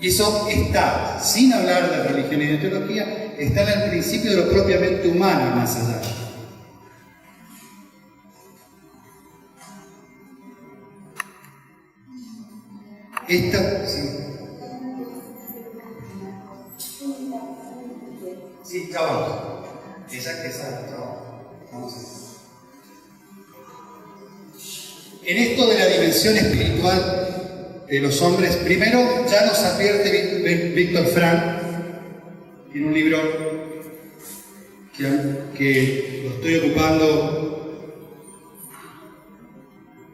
Y eso está, sin hablar de religión y de teología, está en el principio de lo propiamente humano, más allá. Esta, sí. Sí, ya vamos. Esa, vamos a ver. En esto de la dimensión espiritual de los hombres, primero ya nos advierte Víctor Frank en un libro que lo estoy ocupando,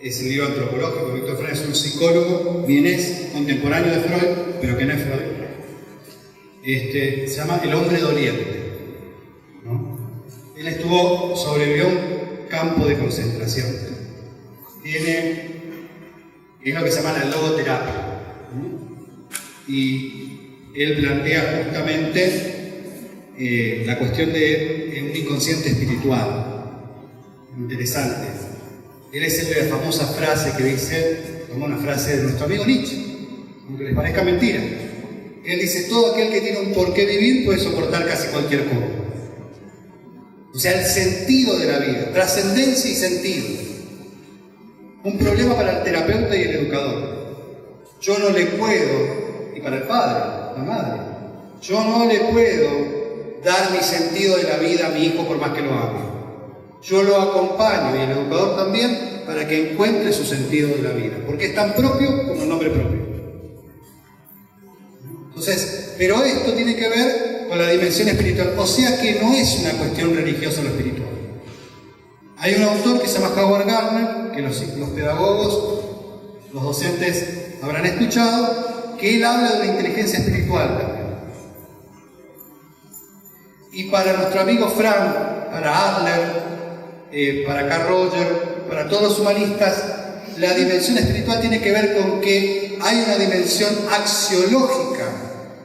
es el libro antropológico. Víctor Frank es un psicólogo vienés, contemporáneo de Freud, pero que no es Freud. Se llama El hombre doliente, ¿no? Él sobrevivió a un campo de concentración. Es lo que se llama la logoterapia, ¿no? Y él plantea justamente la cuestión de un inconsciente espiritual. Interesante. Él es el de la famosa frase que dice, como una frase de nuestro amigo Nietzsche, aunque les parezca mentira. Él dice, todo aquel que tiene un por qué vivir puede soportar casi cualquier cosa. O sea, el sentido de la vida, trascendencia y sentido. Un problema para el terapeuta y el educador. Yo no le puedo, y para el padre, la madre, yo no le puedo dar mi sentido de la vida a mi hijo por más que lo ame. Yo lo acompaño, y el educador también, para que encuentre su sentido de la vida, porque es tan propio como el nombre propio. Entonces, pero esto tiene que ver con la dimensión espiritual, o sea que no es una cuestión religiosa lo espiritual. Hay un autor que se llama Howard Gardner, que los pedagogos los docentes habrán escuchado que él habla de una inteligencia espiritual también. Y para nuestro amigo Frank, para Adler, para Carl Roger, para todos los humanistas, la dimensión espiritual tiene que ver con que hay una dimensión axiológica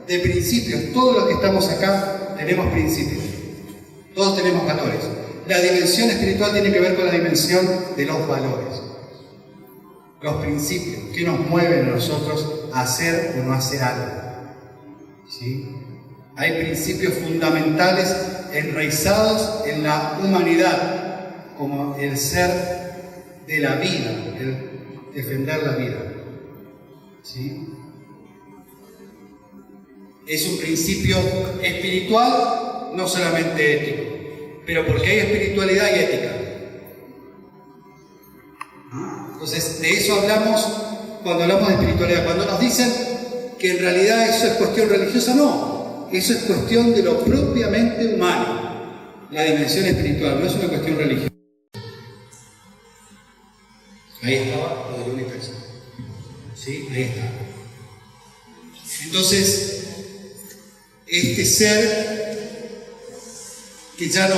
de principios. Todos los que estamos acá tenemos principios, todos tenemos valores. La dimensión espiritual tiene que ver con la dimensión de los valores, los principios que nos mueven a nosotros a hacer o no hacer algo. ¿Sí? Hay principios fundamentales enraizados en la humanidad, como el ser de la vida, el defender la vida. ¿Sí? Es un principio espiritual, no solamente ético, pero porque hay espiritualidad y ética. Entonces, de eso hablamos cuando hablamos de espiritualidad. Cuando nos dicen que en realidad eso es cuestión religiosa, no. Eso es cuestión de lo propiamente humano. La dimensión espiritual no es una cuestión religiosa. Ahí estaba lo del universo. ¿Sí? Ahí está. Entonces, este ser que ya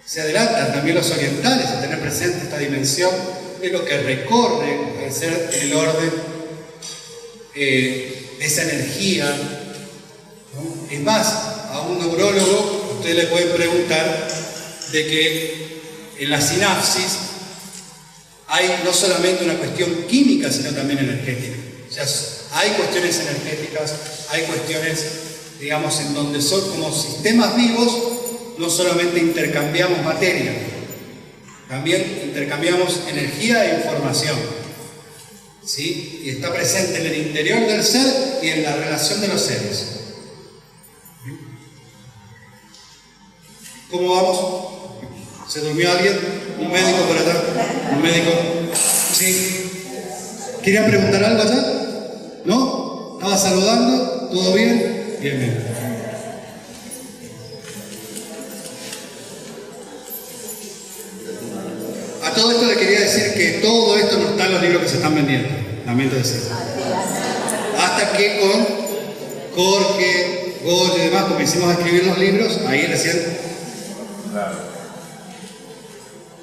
se adelantan también los orientales a tener presente esta dimensión de lo que recorre al ser el orden de esa energía, ¿no? Es más, a un neurólogo ustedes le pueden preguntar de que en la sinapsis hay no solamente una cuestión química, sino también energética. O sea, hay cuestiones energéticas, hay cuestiones, digamos, en donde son como sistemas vivos, no solamente intercambiamos materia, también intercambiamos energía e información. ¿Sí? Y está presente en el interior del ser y en la relación de los seres. ¿Cómo vamos? ¿Se durmió alguien? ¿Un médico por atrás? ¿Un médico? ¿Sí? ¿Querían preguntar algo allá? ¿No? ¿Estaba saludando? ¿Todo bien? Bien, bien. A todo esto le quería decir que todo esto no está en los libros que se están vendiendo. Lamento decirlo. Hasta que con Jorge, Goyo y demás comencemos a escribir los libros, ahí recién.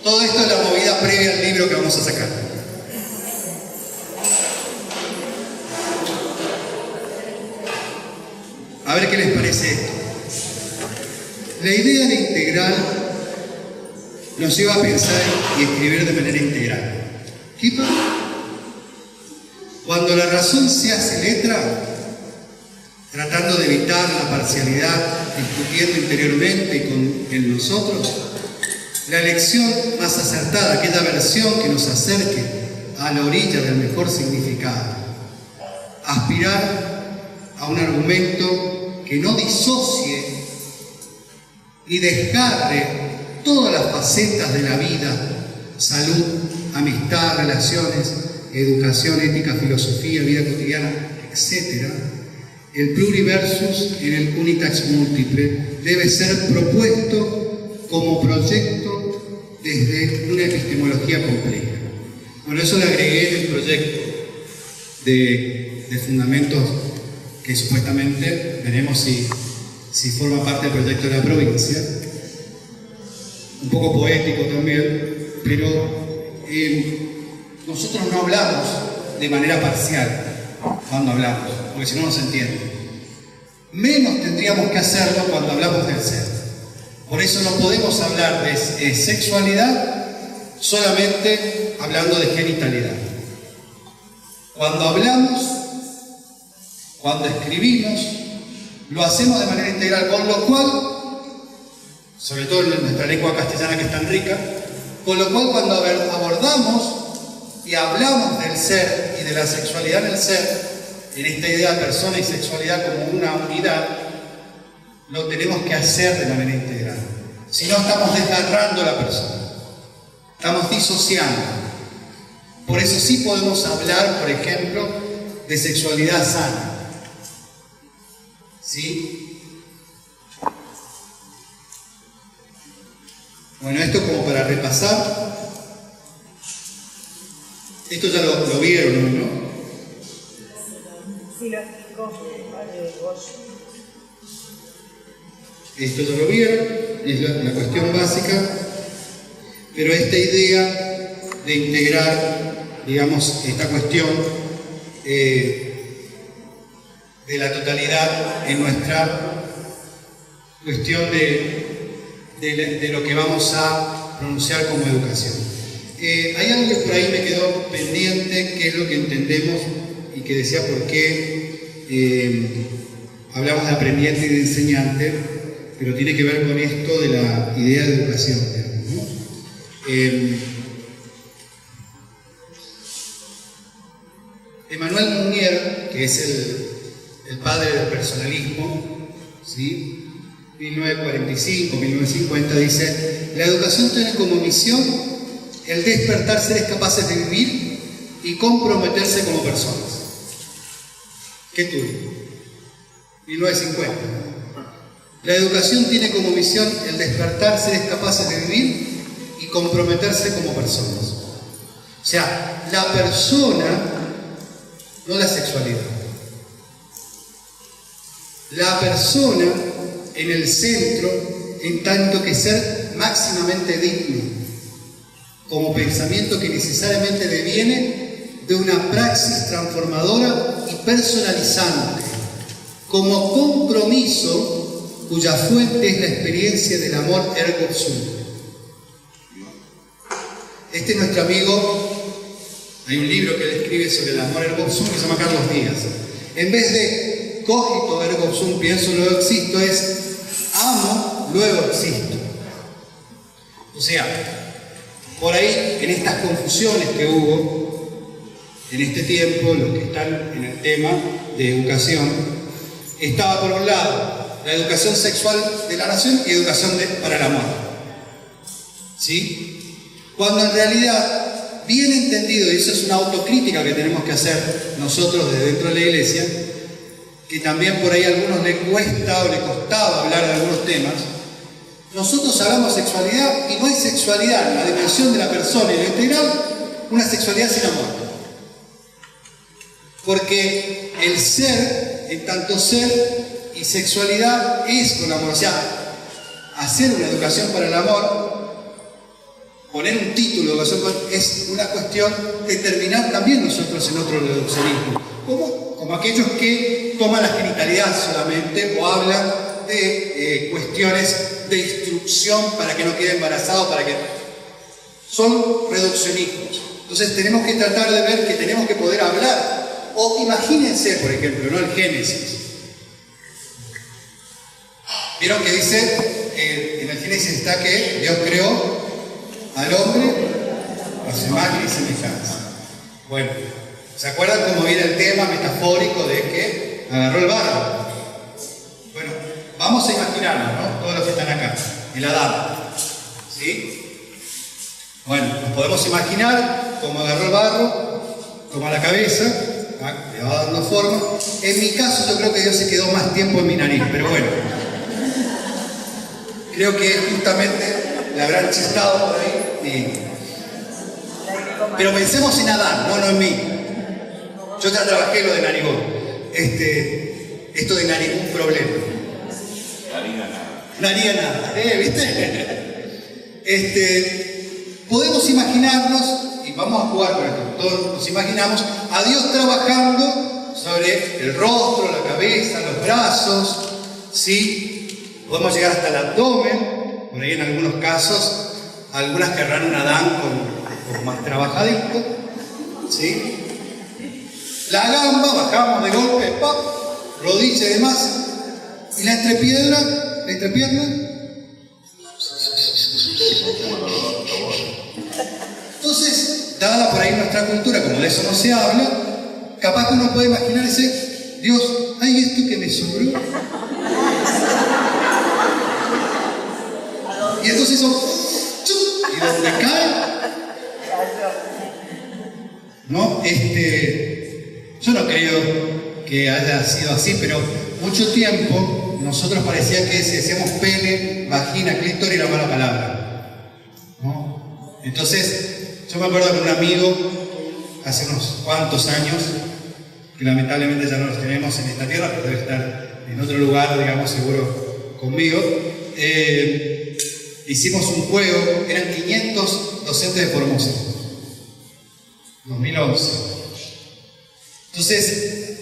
Todo esto es la movida previa al libro que vamos a sacar. A ver qué les parece esto. La idea de integral nos lleva a pensar y escribir de manera integral. ¿Qué pasa? Cuando la razón se hace letra, tratando de evitar la parcialidad, discutiendo interiormente y con el nosotros, la elección más acertada, aquella versión que nos acerque a la orilla del mejor significado, aspirar a un argumento que no disocie y desgarre todas las facetas de la vida: salud, amistad, relaciones, educación, ética, filosofía, vida cotidiana, etc. El pluriversus en el unitax múltiple debe ser propuesto como proyecto desde una epistemología compleja. Bueno, eso le agregué en el proyecto de fundamentos que supuestamente veremos si forma parte del proyecto de la provincia. Un poco poético también, pero nosotros no hablamos de manera parcial cuando hablamos, porque si no, no se entiende. Menos tendríamos que hacerlo cuando hablamos del ser. Por eso no podemos hablar de sexualidad solamente hablando de genitalidad. Cuando hablamos, cuando escribimos, lo hacemos de manera integral, con lo cual, sobre todo en nuestra lengua castellana que es tan rica, con lo cual cuando abordamos y hablamos del ser y de la sexualidad en el ser, en esta idea de persona y sexualidad como una unidad, lo tenemos que hacer de manera integral. Si no, estamos desgarrando a la persona, estamos disociando. Por eso sí podemos hablar, por ejemplo, de sexualidad sana. ¿Sí? Bueno, esto como para repasar Esto ya lo vieron, ¿no? Sí, lo explicó Goyo. Esto ya lo vieron, es la cuestión básica, pero esta idea de integrar, digamos, esta cuestión de la totalidad en nuestra cuestión de lo que vamos a pronunciar como educación. Hay algo que por ahí me quedó pendiente, que es lo que entendemos y que decía por qué hablamos de aprendiente y de enseñante, pero tiene que ver con esto de la idea de educación, ¿no? Emmanuel Mounier, que es el padre del personalismo, ¿sí? 1945-1950, dice: la educación tiene como misión el despertar seres capaces de vivir y comprometerse como personas. ¿Qué tuvo? 1950. La educación tiene como misión el despertar seres capaces de vivir y comprometerse como personas. O sea, la persona, no la sexualidad. La persona en el centro, en tanto que ser máximamente digno, como pensamiento que necesariamente deviene de una praxis transformadora y personalizante, como compromiso cuya fuente es la experiencia del amor ergo sum. Este es nuestro amigo, hay un libro que él escribe sobre el amor ergo sum que se llama Carlos Díaz. En vez de cogito ergo sum, pienso luego existo, es amo, luego existo. O sea, por ahí, en estas confusiones que hubo en este tiempo, los que están en el tema de educación, estaba por un lado la educación sexual de la nación y educación para el amor. ¿Sí? Cuando en realidad, bien entendido, y eso es una autocrítica que tenemos que hacer nosotros desde dentro de la iglesia, que también por ahí a algunos les cuesta o les costaba hablar de algunos temas, nosotros hablamos sexualidad y no hay sexualidad en la dimensión de la persona y lo integral, una sexualidad sin amor. Porque el ser, en tanto ser y sexualidad, es con amor. O sea, hacer una educación para el amor, poner un título de educación, es una cuestión de terminar también nosotros en otro reduccionismo. Como aquellos que toman la genitalidad solamente o hablan de cuestiones de instrucción para que no quede embarazado, para que son reduccionistas. Entonces tenemos que tratar de ver que tenemos que poder hablar. O imagínense, por ejemplo, ¿no? El Génesis. Vieron que dice, en el Génesis está que Dios creó al hombre a su imagen y semejanza. Bueno, ¿se acuerdan cómo viene el tema metafórico de que agarró el barro? Bueno, vamos a imaginarnos, ¿no? Todos los que están acá, el Adán, ¿sí? Bueno, nos podemos imaginar cómo agarró el barro, toma la cabeza, le va dando forma. En mi caso yo creo que Dios se quedó más tiempo en mi nariz, pero bueno. Creo que justamente le habrán chistado por ahí. Pero pensemos en Adán, no en mí. Yo ya trabajé lo de narigón. Esto de ningún problema. No haría nada. ¿Viste? Podemos imaginarnos, y vamos a jugar con esto, todos nos imaginamos a Dios trabajando sobre el rostro, la cabeza, los brazos, ¿sí? Podemos llegar hasta el abdomen, por ahí en algunos casos, algunas querrán un Adán con más trabajadito, ¿sí? La gamba, bajamos de golpe, ¡pap! Rodilla y demás, y la entrepierna. Entonces, dada por ahí nuestra cultura, como de eso no se habla, capaz que uno puede imaginar ese Dios, ay, esto que me sobró. Y entonces eso, y donde cae, ¿no? Yo no creo que haya sido así, pero mucho tiempo nosotros parecía que si decíamos pene, vagina, clítoris era mala palabra, ¿no? Entonces, yo me acuerdo que un amigo hace unos cuantos años, que lamentablemente ya no los tenemos en esta tierra, pero debe estar en otro lugar, digamos, seguro conmigo. Hicimos un juego, eran 500 docentes de Formosa, 2011. Entonces,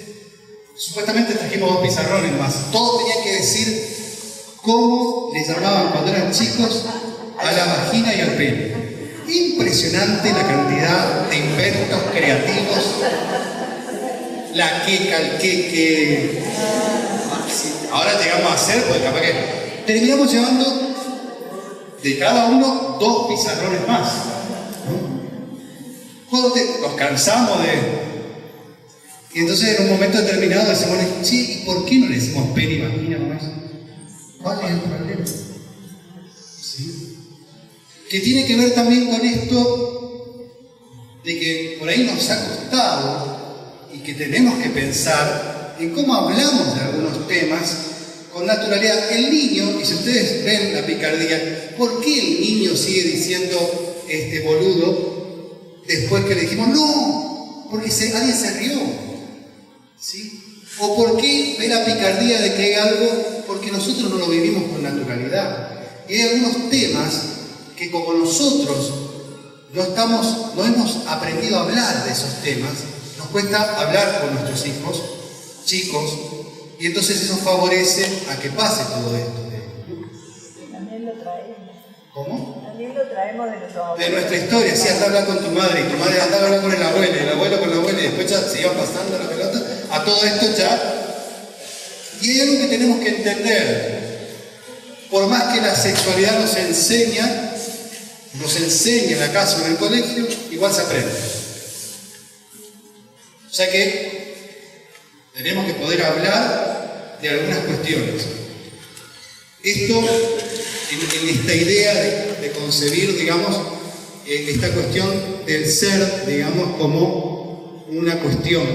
supuestamente trajimos 2 pizarrones más. Todos tenían que decir cómo les llamaban cuando eran chicos a la vagina y al pene. Impresionante la cantidad de inventos creativos. La queca, el queque. Ahora llegamos a hacer, porque capaz que terminamos llevando de cada uno 2 pizarrones más. Nos cansamos de... Y entonces en un momento determinado decimos, sí, ¿y por qué no le decimos pene y vagina nomás? ¿Cuál es el problema? ¿Sí? Que tiene que ver también con esto de que por ahí nos ha costado y que tenemos que pensar en cómo hablamos de algunos temas con naturalidad. El niño, y si ustedes ven la picardía, ¿por qué el niño sigue diciendo boludo después que le dijimos no? Porque alguien se rió. ¿Sí? ¿O por qué ve la picardía de que hay algo? Porque nosotros no lo vivimos con naturalidad. Y hay algunos temas que como nosotros no hemos aprendido a hablar de esos temas, nos cuesta hablar con nuestros hijos, chicos, y entonces eso favorece a que pase todo esto. También lo traemos. ¿Cómo? También lo traemos de nuestros abuelos. De nuestra historia, sí, anda a hablar con tu madre, y tu madre anda a hablar con el abuelo, y el abuelo con la abuela, y después ya se iban pasando la pelota a todo esto ya. Y hay algo que tenemos que entender. Por más que la sexualidad nos enseña en la casa o en el colegio, igual se aprende. O sea que tenemos que poder hablar de algunas cuestiones. Esto, en esta idea de concebir, digamos, esta cuestión del ser, digamos, como una cuestión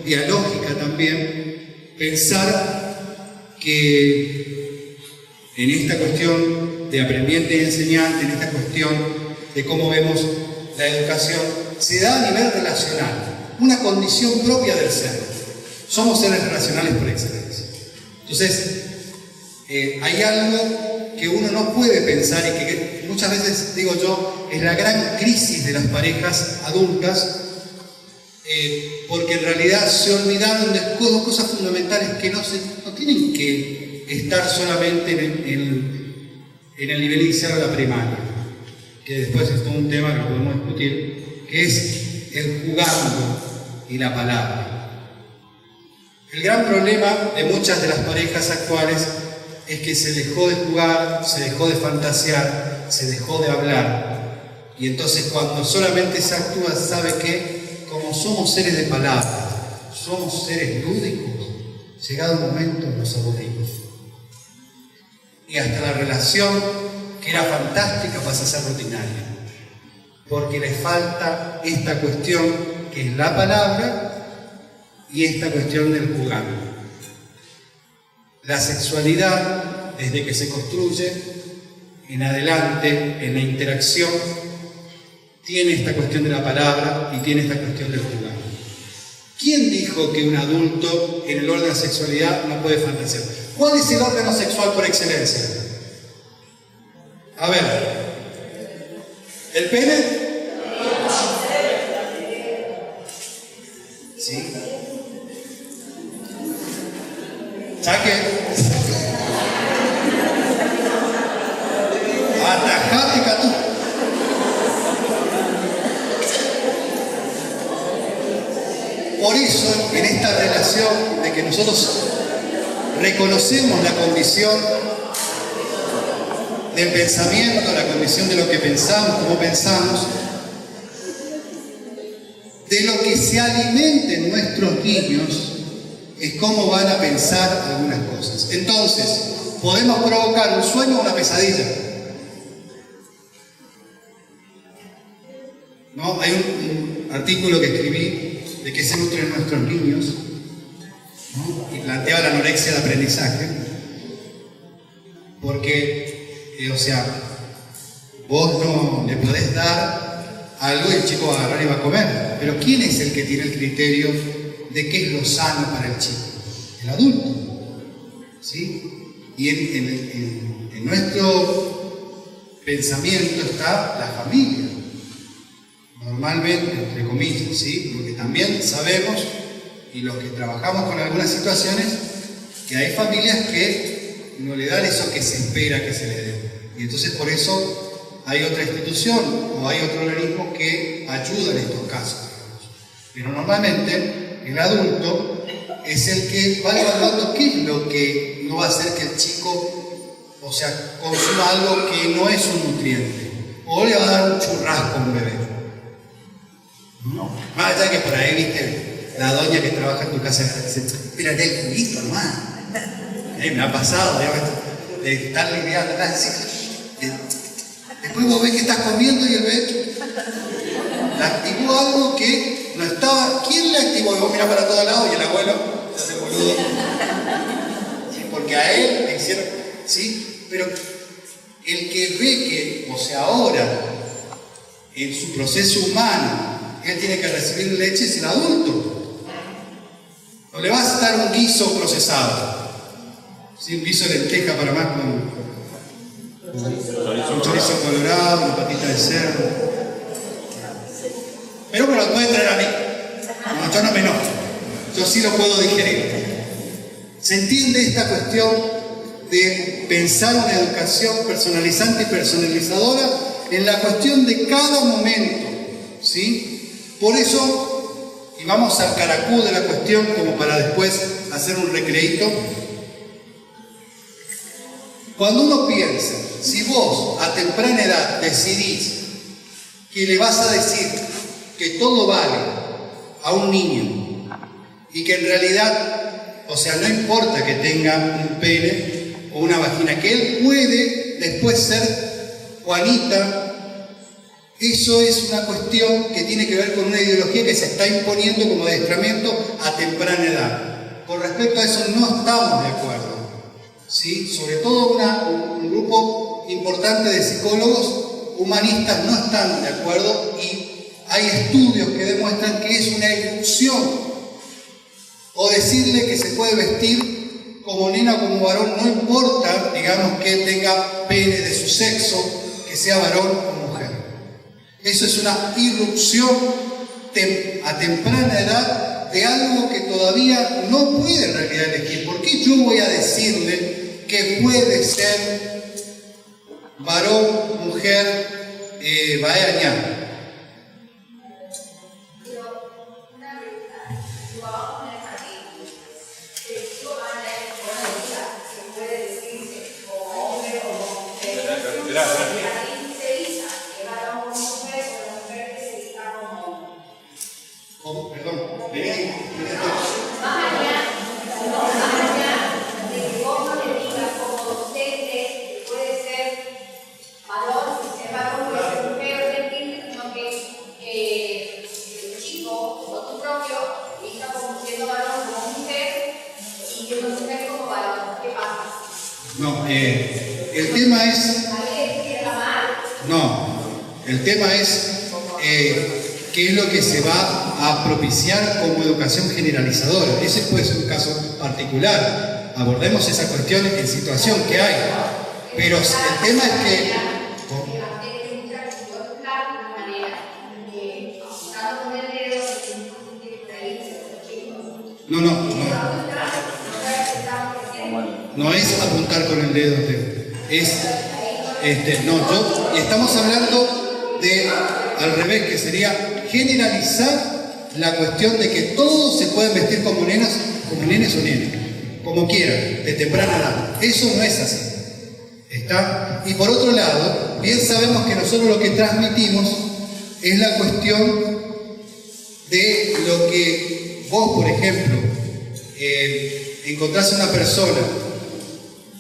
dialógica también, pensar que en esta cuestión de aprendiente y enseñante, en esta cuestión de cómo vemos la educación, se da a nivel relacional, una condición propia del ser. Somos seres relacionales por excelencia. Entonces, hay algo que uno no puede pensar y que muchas veces, digo yo, es la gran crisis de las parejas adultas, porque en realidad se olvidaron de 2 cosas fundamentales que no tienen que estar solamente en el nivel inicial de la primaria, que después es todo un tema que podemos discutir, que es el jugando y la palabra. El gran problema de muchas de las parejas actuales es que se dejó de jugar, se dejó de fantasear, se dejó de hablar. Y entonces cuando solamente se actúa, ¿sabe qué? Como somos seres de palabra, somos seres lúdicos, llegado un momento nos aburrimos. Y hasta la relación, que era fantástica, pasa a ser rutinaria. Porque le falta esta cuestión que es la palabra y esta cuestión del jugar. La sexualidad, desde que se construye en adelante, en la interacción, tiene esta cuestión de la palabra y tiene esta cuestión del jugar. ¿Quién dijo que un adulto en el orden de la sexualidad no puede fantasear? ¿Cuál es el órgano sexual por excelencia? A ver, ¿el pene? ¿Sí? Saque. Atajate, Catú. Por eso, en esta relación de que nosotros reconocemos la condición del pensamiento, la condición de lo que pensamos, cómo pensamos, de lo que se alimenten nuestros niños, es cómo van a pensar algunas cosas. Entonces, podemos provocar un sueño o una pesadilla. ¿No? Hay un artículo que escribí de qué se nutren nuestros niños, ¿no? Y planteaba la anorexia de aprendizaje, porque, vos no le podés dar algo y el chico va a agarrar y va a comer. Pero ¿quién es el que tiene el criterio de qué es lo sano para el chico? El adulto. ¿Sí? Y en nuestro pensamiento está la familia. Normalmente, entre comillas, ¿sí? Porque también sabemos, y los que trabajamos con algunas situaciones, que hay familias que no le dan eso que se espera que se le dé. Y entonces por eso hay otra institución o hay otro organismo que ayuda en estos casos. Pero normalmente el adulto es el que va evaluando qué es lo que no va a hacer que el chico, o sea, consuma algo que no es un nutriente. O le va a dar un churrasco a un bebé. No. Más allá que por ahí, viste, la doña que trabaja en tu casa dice, espérate el juguito nomás. Me ha pasado, de estar lidiando, después vos ves que estás comiendo y el bebé le activó algo que no estaba. ¿Quién le activó? Y vos mirás para todos lados y el abuelo se hace boludo. Porque a él le hicieron, ¿sí? Pero el que ve que, o sea, ahora, en su proceso humano, él tiene que recibir leche es el adulto. No le vas a dar un guiso procesado. ¿Sí? Un guiso de lenteja para más con un chorizo colorado, una patita de cerdo. Pero me lo puede traer a mí. No, yo no me enojo. Yo sí lo puedo digerir. ¿Se entiende esta cuestión de pensar una educación personalizante y personalizadora en la cuestión de cada momento? ¿Sí? Por eso, y vamos al caracú de la cuestión como para después hacer un recreíto. Cuando uno piensa, si vos a temprana edad decidís que le vas a decir que todo vale a un niño y que en realidad, o sea, no importa que tenga un pene o una vagina, que él puede después ser Juanita, eso es una cuestión que tiene que ver con una ideología que se está imponiendo como adiestramiento a temprana edad. Con respecto a eso no estamos de acuerdo. ¿Sí? Sobre todo un grupo importante de psicólogos humanistas no están de acuerdo y hay estudios que demuestran que es una ilusión o decirle que se puede vestir como nena o como varón, no importa, digamos, que tenga pene de su sexo, que sea varón o mujer. Eso es una irrupción a temprana edad de algo que todavía no puede en realidad elegir. ¿Por qué yo voy a decirle que puede ser varón, mujer, baeña? El tema es qué es lo que se va a propiciar como educación generalizadora. Ese puede ser un caso particular. Abordemos esa cuestión en situación que hay. Pero el tema es que... No es apuntar con el dedo. Estamos hablando de, al revés, que sería generalizar la cuestión de que todos se pueden vestir como nenes o nenes, como quieran, de temprana edad. Eso no es así. ¿Está? Y por otro lado, bien sabemos que nosotros lo que transmitimos es la cuestión de lo que vos, por ejemplo, encontrás a una persona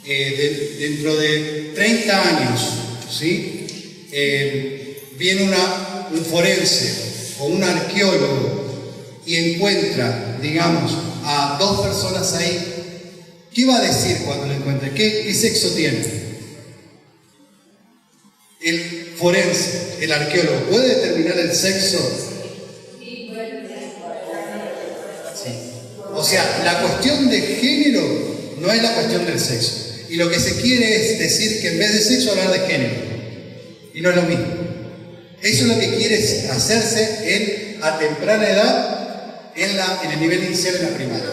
dentro de 30 años, ¿sí? Viene un forense o un arqueólogo y encuentra, digamos, a dos personas ahí, ¿qué va a decir cuando lo encuentre? ¿Qué sexo tiene? El forense, el arqueólogo, ¿puede determinar el sexo? Sí. O sea, la cuestión de género no es la cuestión del sexo. Y lo que se quiere es decir que en vez de sexo hablar de género. Y no es lo mismo. Eso es lo que quiere hacerse a temprana edad en el nivel inicial en la primaria.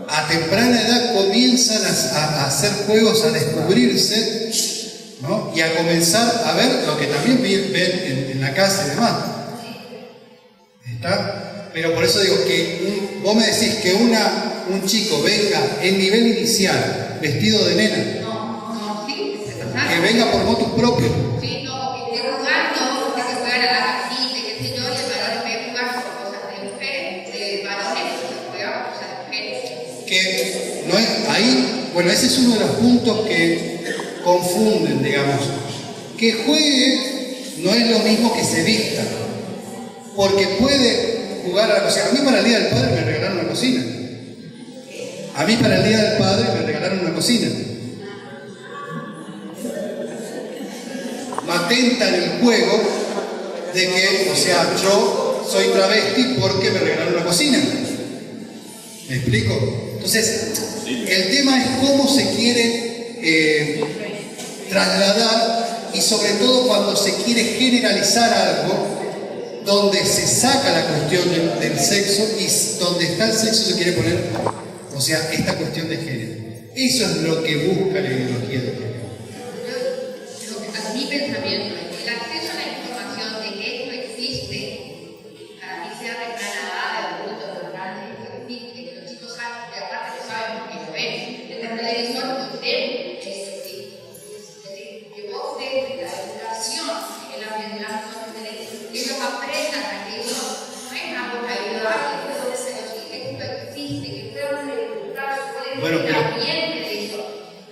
A temprana edad comienzan a hacer juegos, a descubrirse, ¿no? Y a comenzar a ver lo que también ven en la casa y demás. ¿Está? Pero por eso digo que vos me decís que un chico venga en nivel inicial vestido de nena, que venga por motus propio. Sí, no, que esté jugando, que se juegan a la casita, que sé yo, y el varón ve jugar con cosas de mujeres, de varones que juegan con cosas de mujeres. Que no es ahí, bueno, ese es uno de los puntos que confunden, digamos. Que juegue no es lo mismo que se vista, porque puede jugar a la cocina. A mí para el Día del Padre me regalaron una cocina. A mí para el Día del Padre me regalaron una cocina. Atenta en el juego de que, o sea, yo soy travesti porque me regalaron una cocina. ¿Me explico? Entonces, el tema es cómo se quiere trasladar, y sobre todo cuando se quiere generalizar algo donde se saca la cuestión del sexo y donde está el sexo se quiere poner, o sea, esta cuestión de género. Eso es lo que busca la ideología de género. Mi pensamiento es que el acceso a la información de que esto existe, para mí sea de Canadá, de adultos, de grandes, esto existe, que los chicos saben, que aparte lo saben porque lo ven, desde el televisor y ven que eso existe. Es decir, que vos desde la educación, en la educación de ellos aprendan a que eso no es algo caído, esto existe, que puedan preguntar cuál es el ambiente de eso.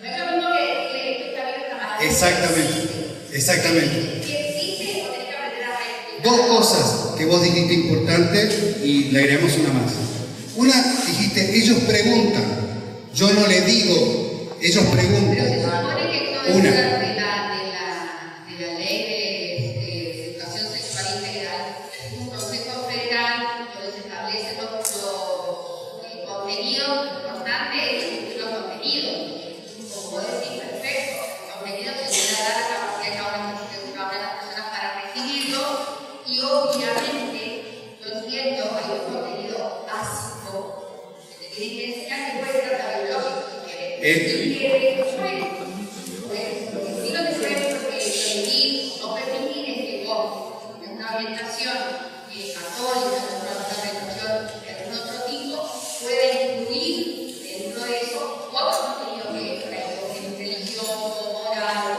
No es lo mismo que decirle esto está bien, está mal. Exactamente. Dos cosas que vos dijiste importantes y le agregamos una más. Una, dijiste, ellos preguntan, yo no le digo, ellos preguntan. Pero se supone que todo una. de la ley de educación sexual integral es un consejo federal donde se establece el contenido, lo importante es los contenidos. Como decir, perfecto, los contenidos se deben dar la capacidad de cada una de las personas para recibirlo, y obviamente, yo entiendo, hay un contenido básico que te tienen que enseñar que puede ser hasta biológico si quieres. Y que después, pues, si no te puedes prohibir o permitir es que vos, en una orientación católica, en una orientación de algún otro tipo, pueda incluir dentro de eso otro contenido que es religioso, moral,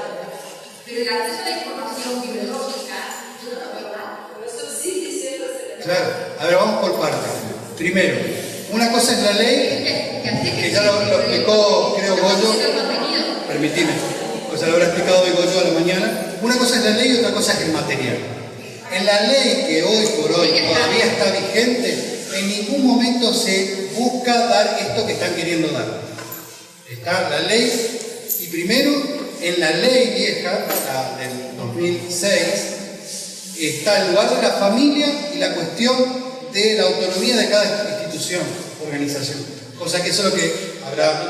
pero el acceso a la información biológica, yo no lo veo mal. Claro, a ver, vamos por partes. Primero, una cosa es la ley, que ya lo explicó, creo, Goyo. Permitime, o sea, lo habrá explicado hoy Goyo a la mañana. Una cosa es la ley y otra cosa es el material. En la ley que hoy por hoy todavía está vigente, en ningún momento se busca dar esto que están queriendo dar. Está la ley, y primero, en la ley vieja, la del 2006, está el lugar de la familia y la cuestión de la autonomía de cada institución, organización. Cosa que eso es lo que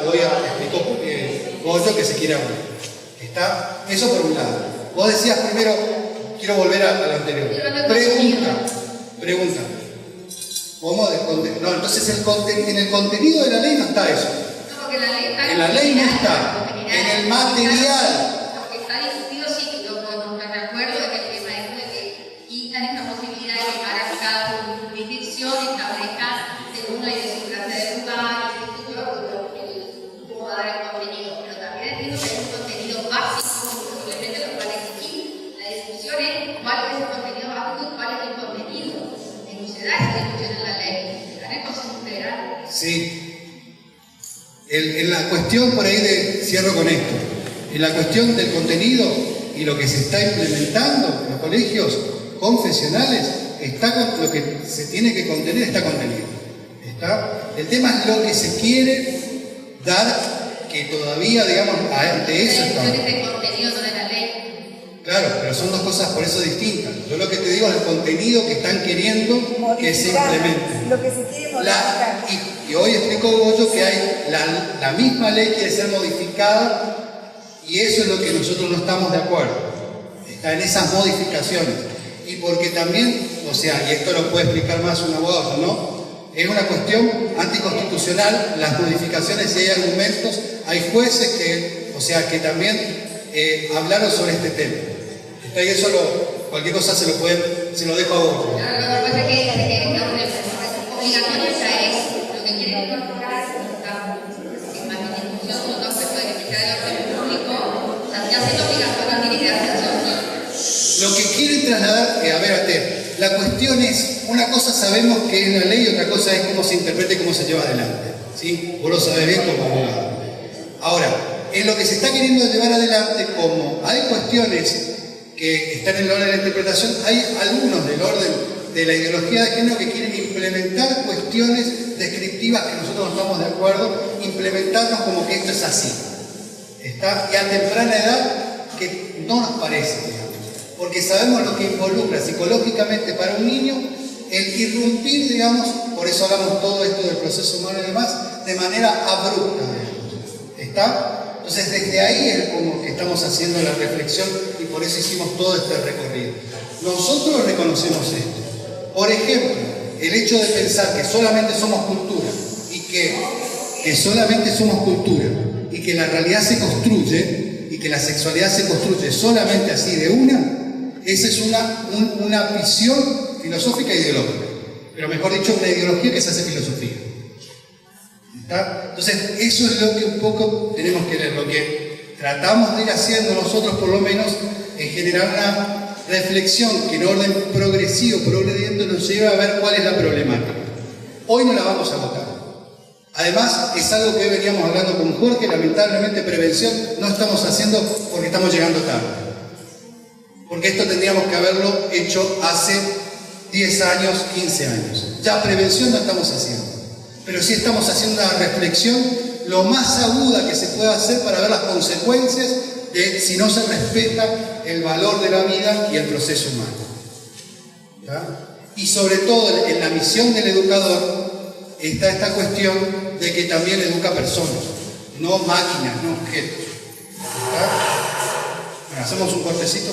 hoy explicó Goyo, que se quiere hablar. Está eso por un lado. Vos decías primero, quiero volver a lo anterior. Pregunta. ¿Cómo? No, entonces en el contenido de la ley no está eso. No, porque la ley está en la ley no está. En el material. Está discutido, sí, que yo no me acuerdo de que el tema es de que quitan esta posibilidad de que para cada jurisdicción establezca según la idiosincrasia del lugar, cómo dar el contenido. Pero también entiendo que es un contenido básico, posiblemente lo cual exigir. La discusión es cuál es el contenido básico y cuál es el contenido. Y no se da esa discusión en la ley, se da en el Consejo Federal. Sí. En la cuestión por ahí cierro con esto, en la cuestión del contenido y lo que se está implementando en los colegios confesionales, lo que se tiene que contener está contenido. ¿Está? El tema es lo que se quiere dar, que todavía, digamos, de eso está. La discusión es de contenido, no de la ley. Claro, pero son dos cosas por eso distintas. Yo lo que te digo es el contenido que están queriendo que se implemente. Lo que se quiere modificar. Y hoy explico Goyo que hay la misma ley quiere ser modificada y eso es lo que nosotros no estamos de acuerdo. Está en esas modificaciones. Y porque también, o sea, y esto lo puede explicar más un abogado, ¿no? Es una cuestión anticonstitucional, las modificaciones, si hay argumentos, hay jueces que, o sea, que también hablaron sobre este tema. Y eso cualquier cosa se lo dejo a vos. Lo que pasa es que obligatorio ya es, lo que quieren incorporar es más que discusión, son dos personas que se del orden público, o sea, ya siendo obligatorio tiene que darse asociación. Lo que quieren trasladar, a ver, la cuestión es, una cosa sabemos que es la ley y otra cosa es cómo se interpreta y cómo se lleva adelante. ¿Sí? Vos lo sabés bien como abogado. Ahora, en lo que se está queriendo llevar adelante, como hay cuestiones que están en el orden de la interpretación, hay algunos del orden de la ideología de género que quieren implementar cuestiones descriptivas que nosotros no estamos de acuerdo, implementarnos como que esto es así. ¿Está? Y a temprana edad que no nos parece, digamos, porque sabemos lo que involucra psicológicamente para un niño el irrumpir, digamos, por eso hablamos todo esto del proceso humano y demás, de manera abrupta. ¿Está? Entonces desde ahí es como que estamos haciendo la reflexión y por eso hicimos todo este recorrido. Nosotros reconocemos esto. Por ejemplo, el hecho de pensar que solamente somos cultura y que solamente somos cultura y que la realidad se construye y que la sexualidad se construye solamente así de una, esa es una visión filosófica e ideológica. Pero mejor dicho, una ideología que se hace filosofía. ¿Está? Entonces, eso es lo que un poco tenemos que ver, lo que tratamos de ir haciendo nosotros, por lo menos, en generar una reflexión que en orden progresivo, progrediendo, nos lleva a ver cuál es la problemática. Hoy no la vamos a votar. Además, es algo que veníamos hablando con Jorge, lamentablemente prevención no estamos haciendo porque estamos llegando tarde. Porque esto tendríamos que haberlo hecho hace 10 años, 15 años. Ya prevención no estamos haciendo. Pero sí estamos haciendo una reflexión lo más aguda que se pueda hacer para ver las consecuencias de si no se respeta el valor de la vida y el proceso humano. ¿Está? Y sobre todo en la misión del educador está esta cuestión de que también educa personas, no máquinas, no objetos. ¿Está? Bueno, hacemos un cortecito.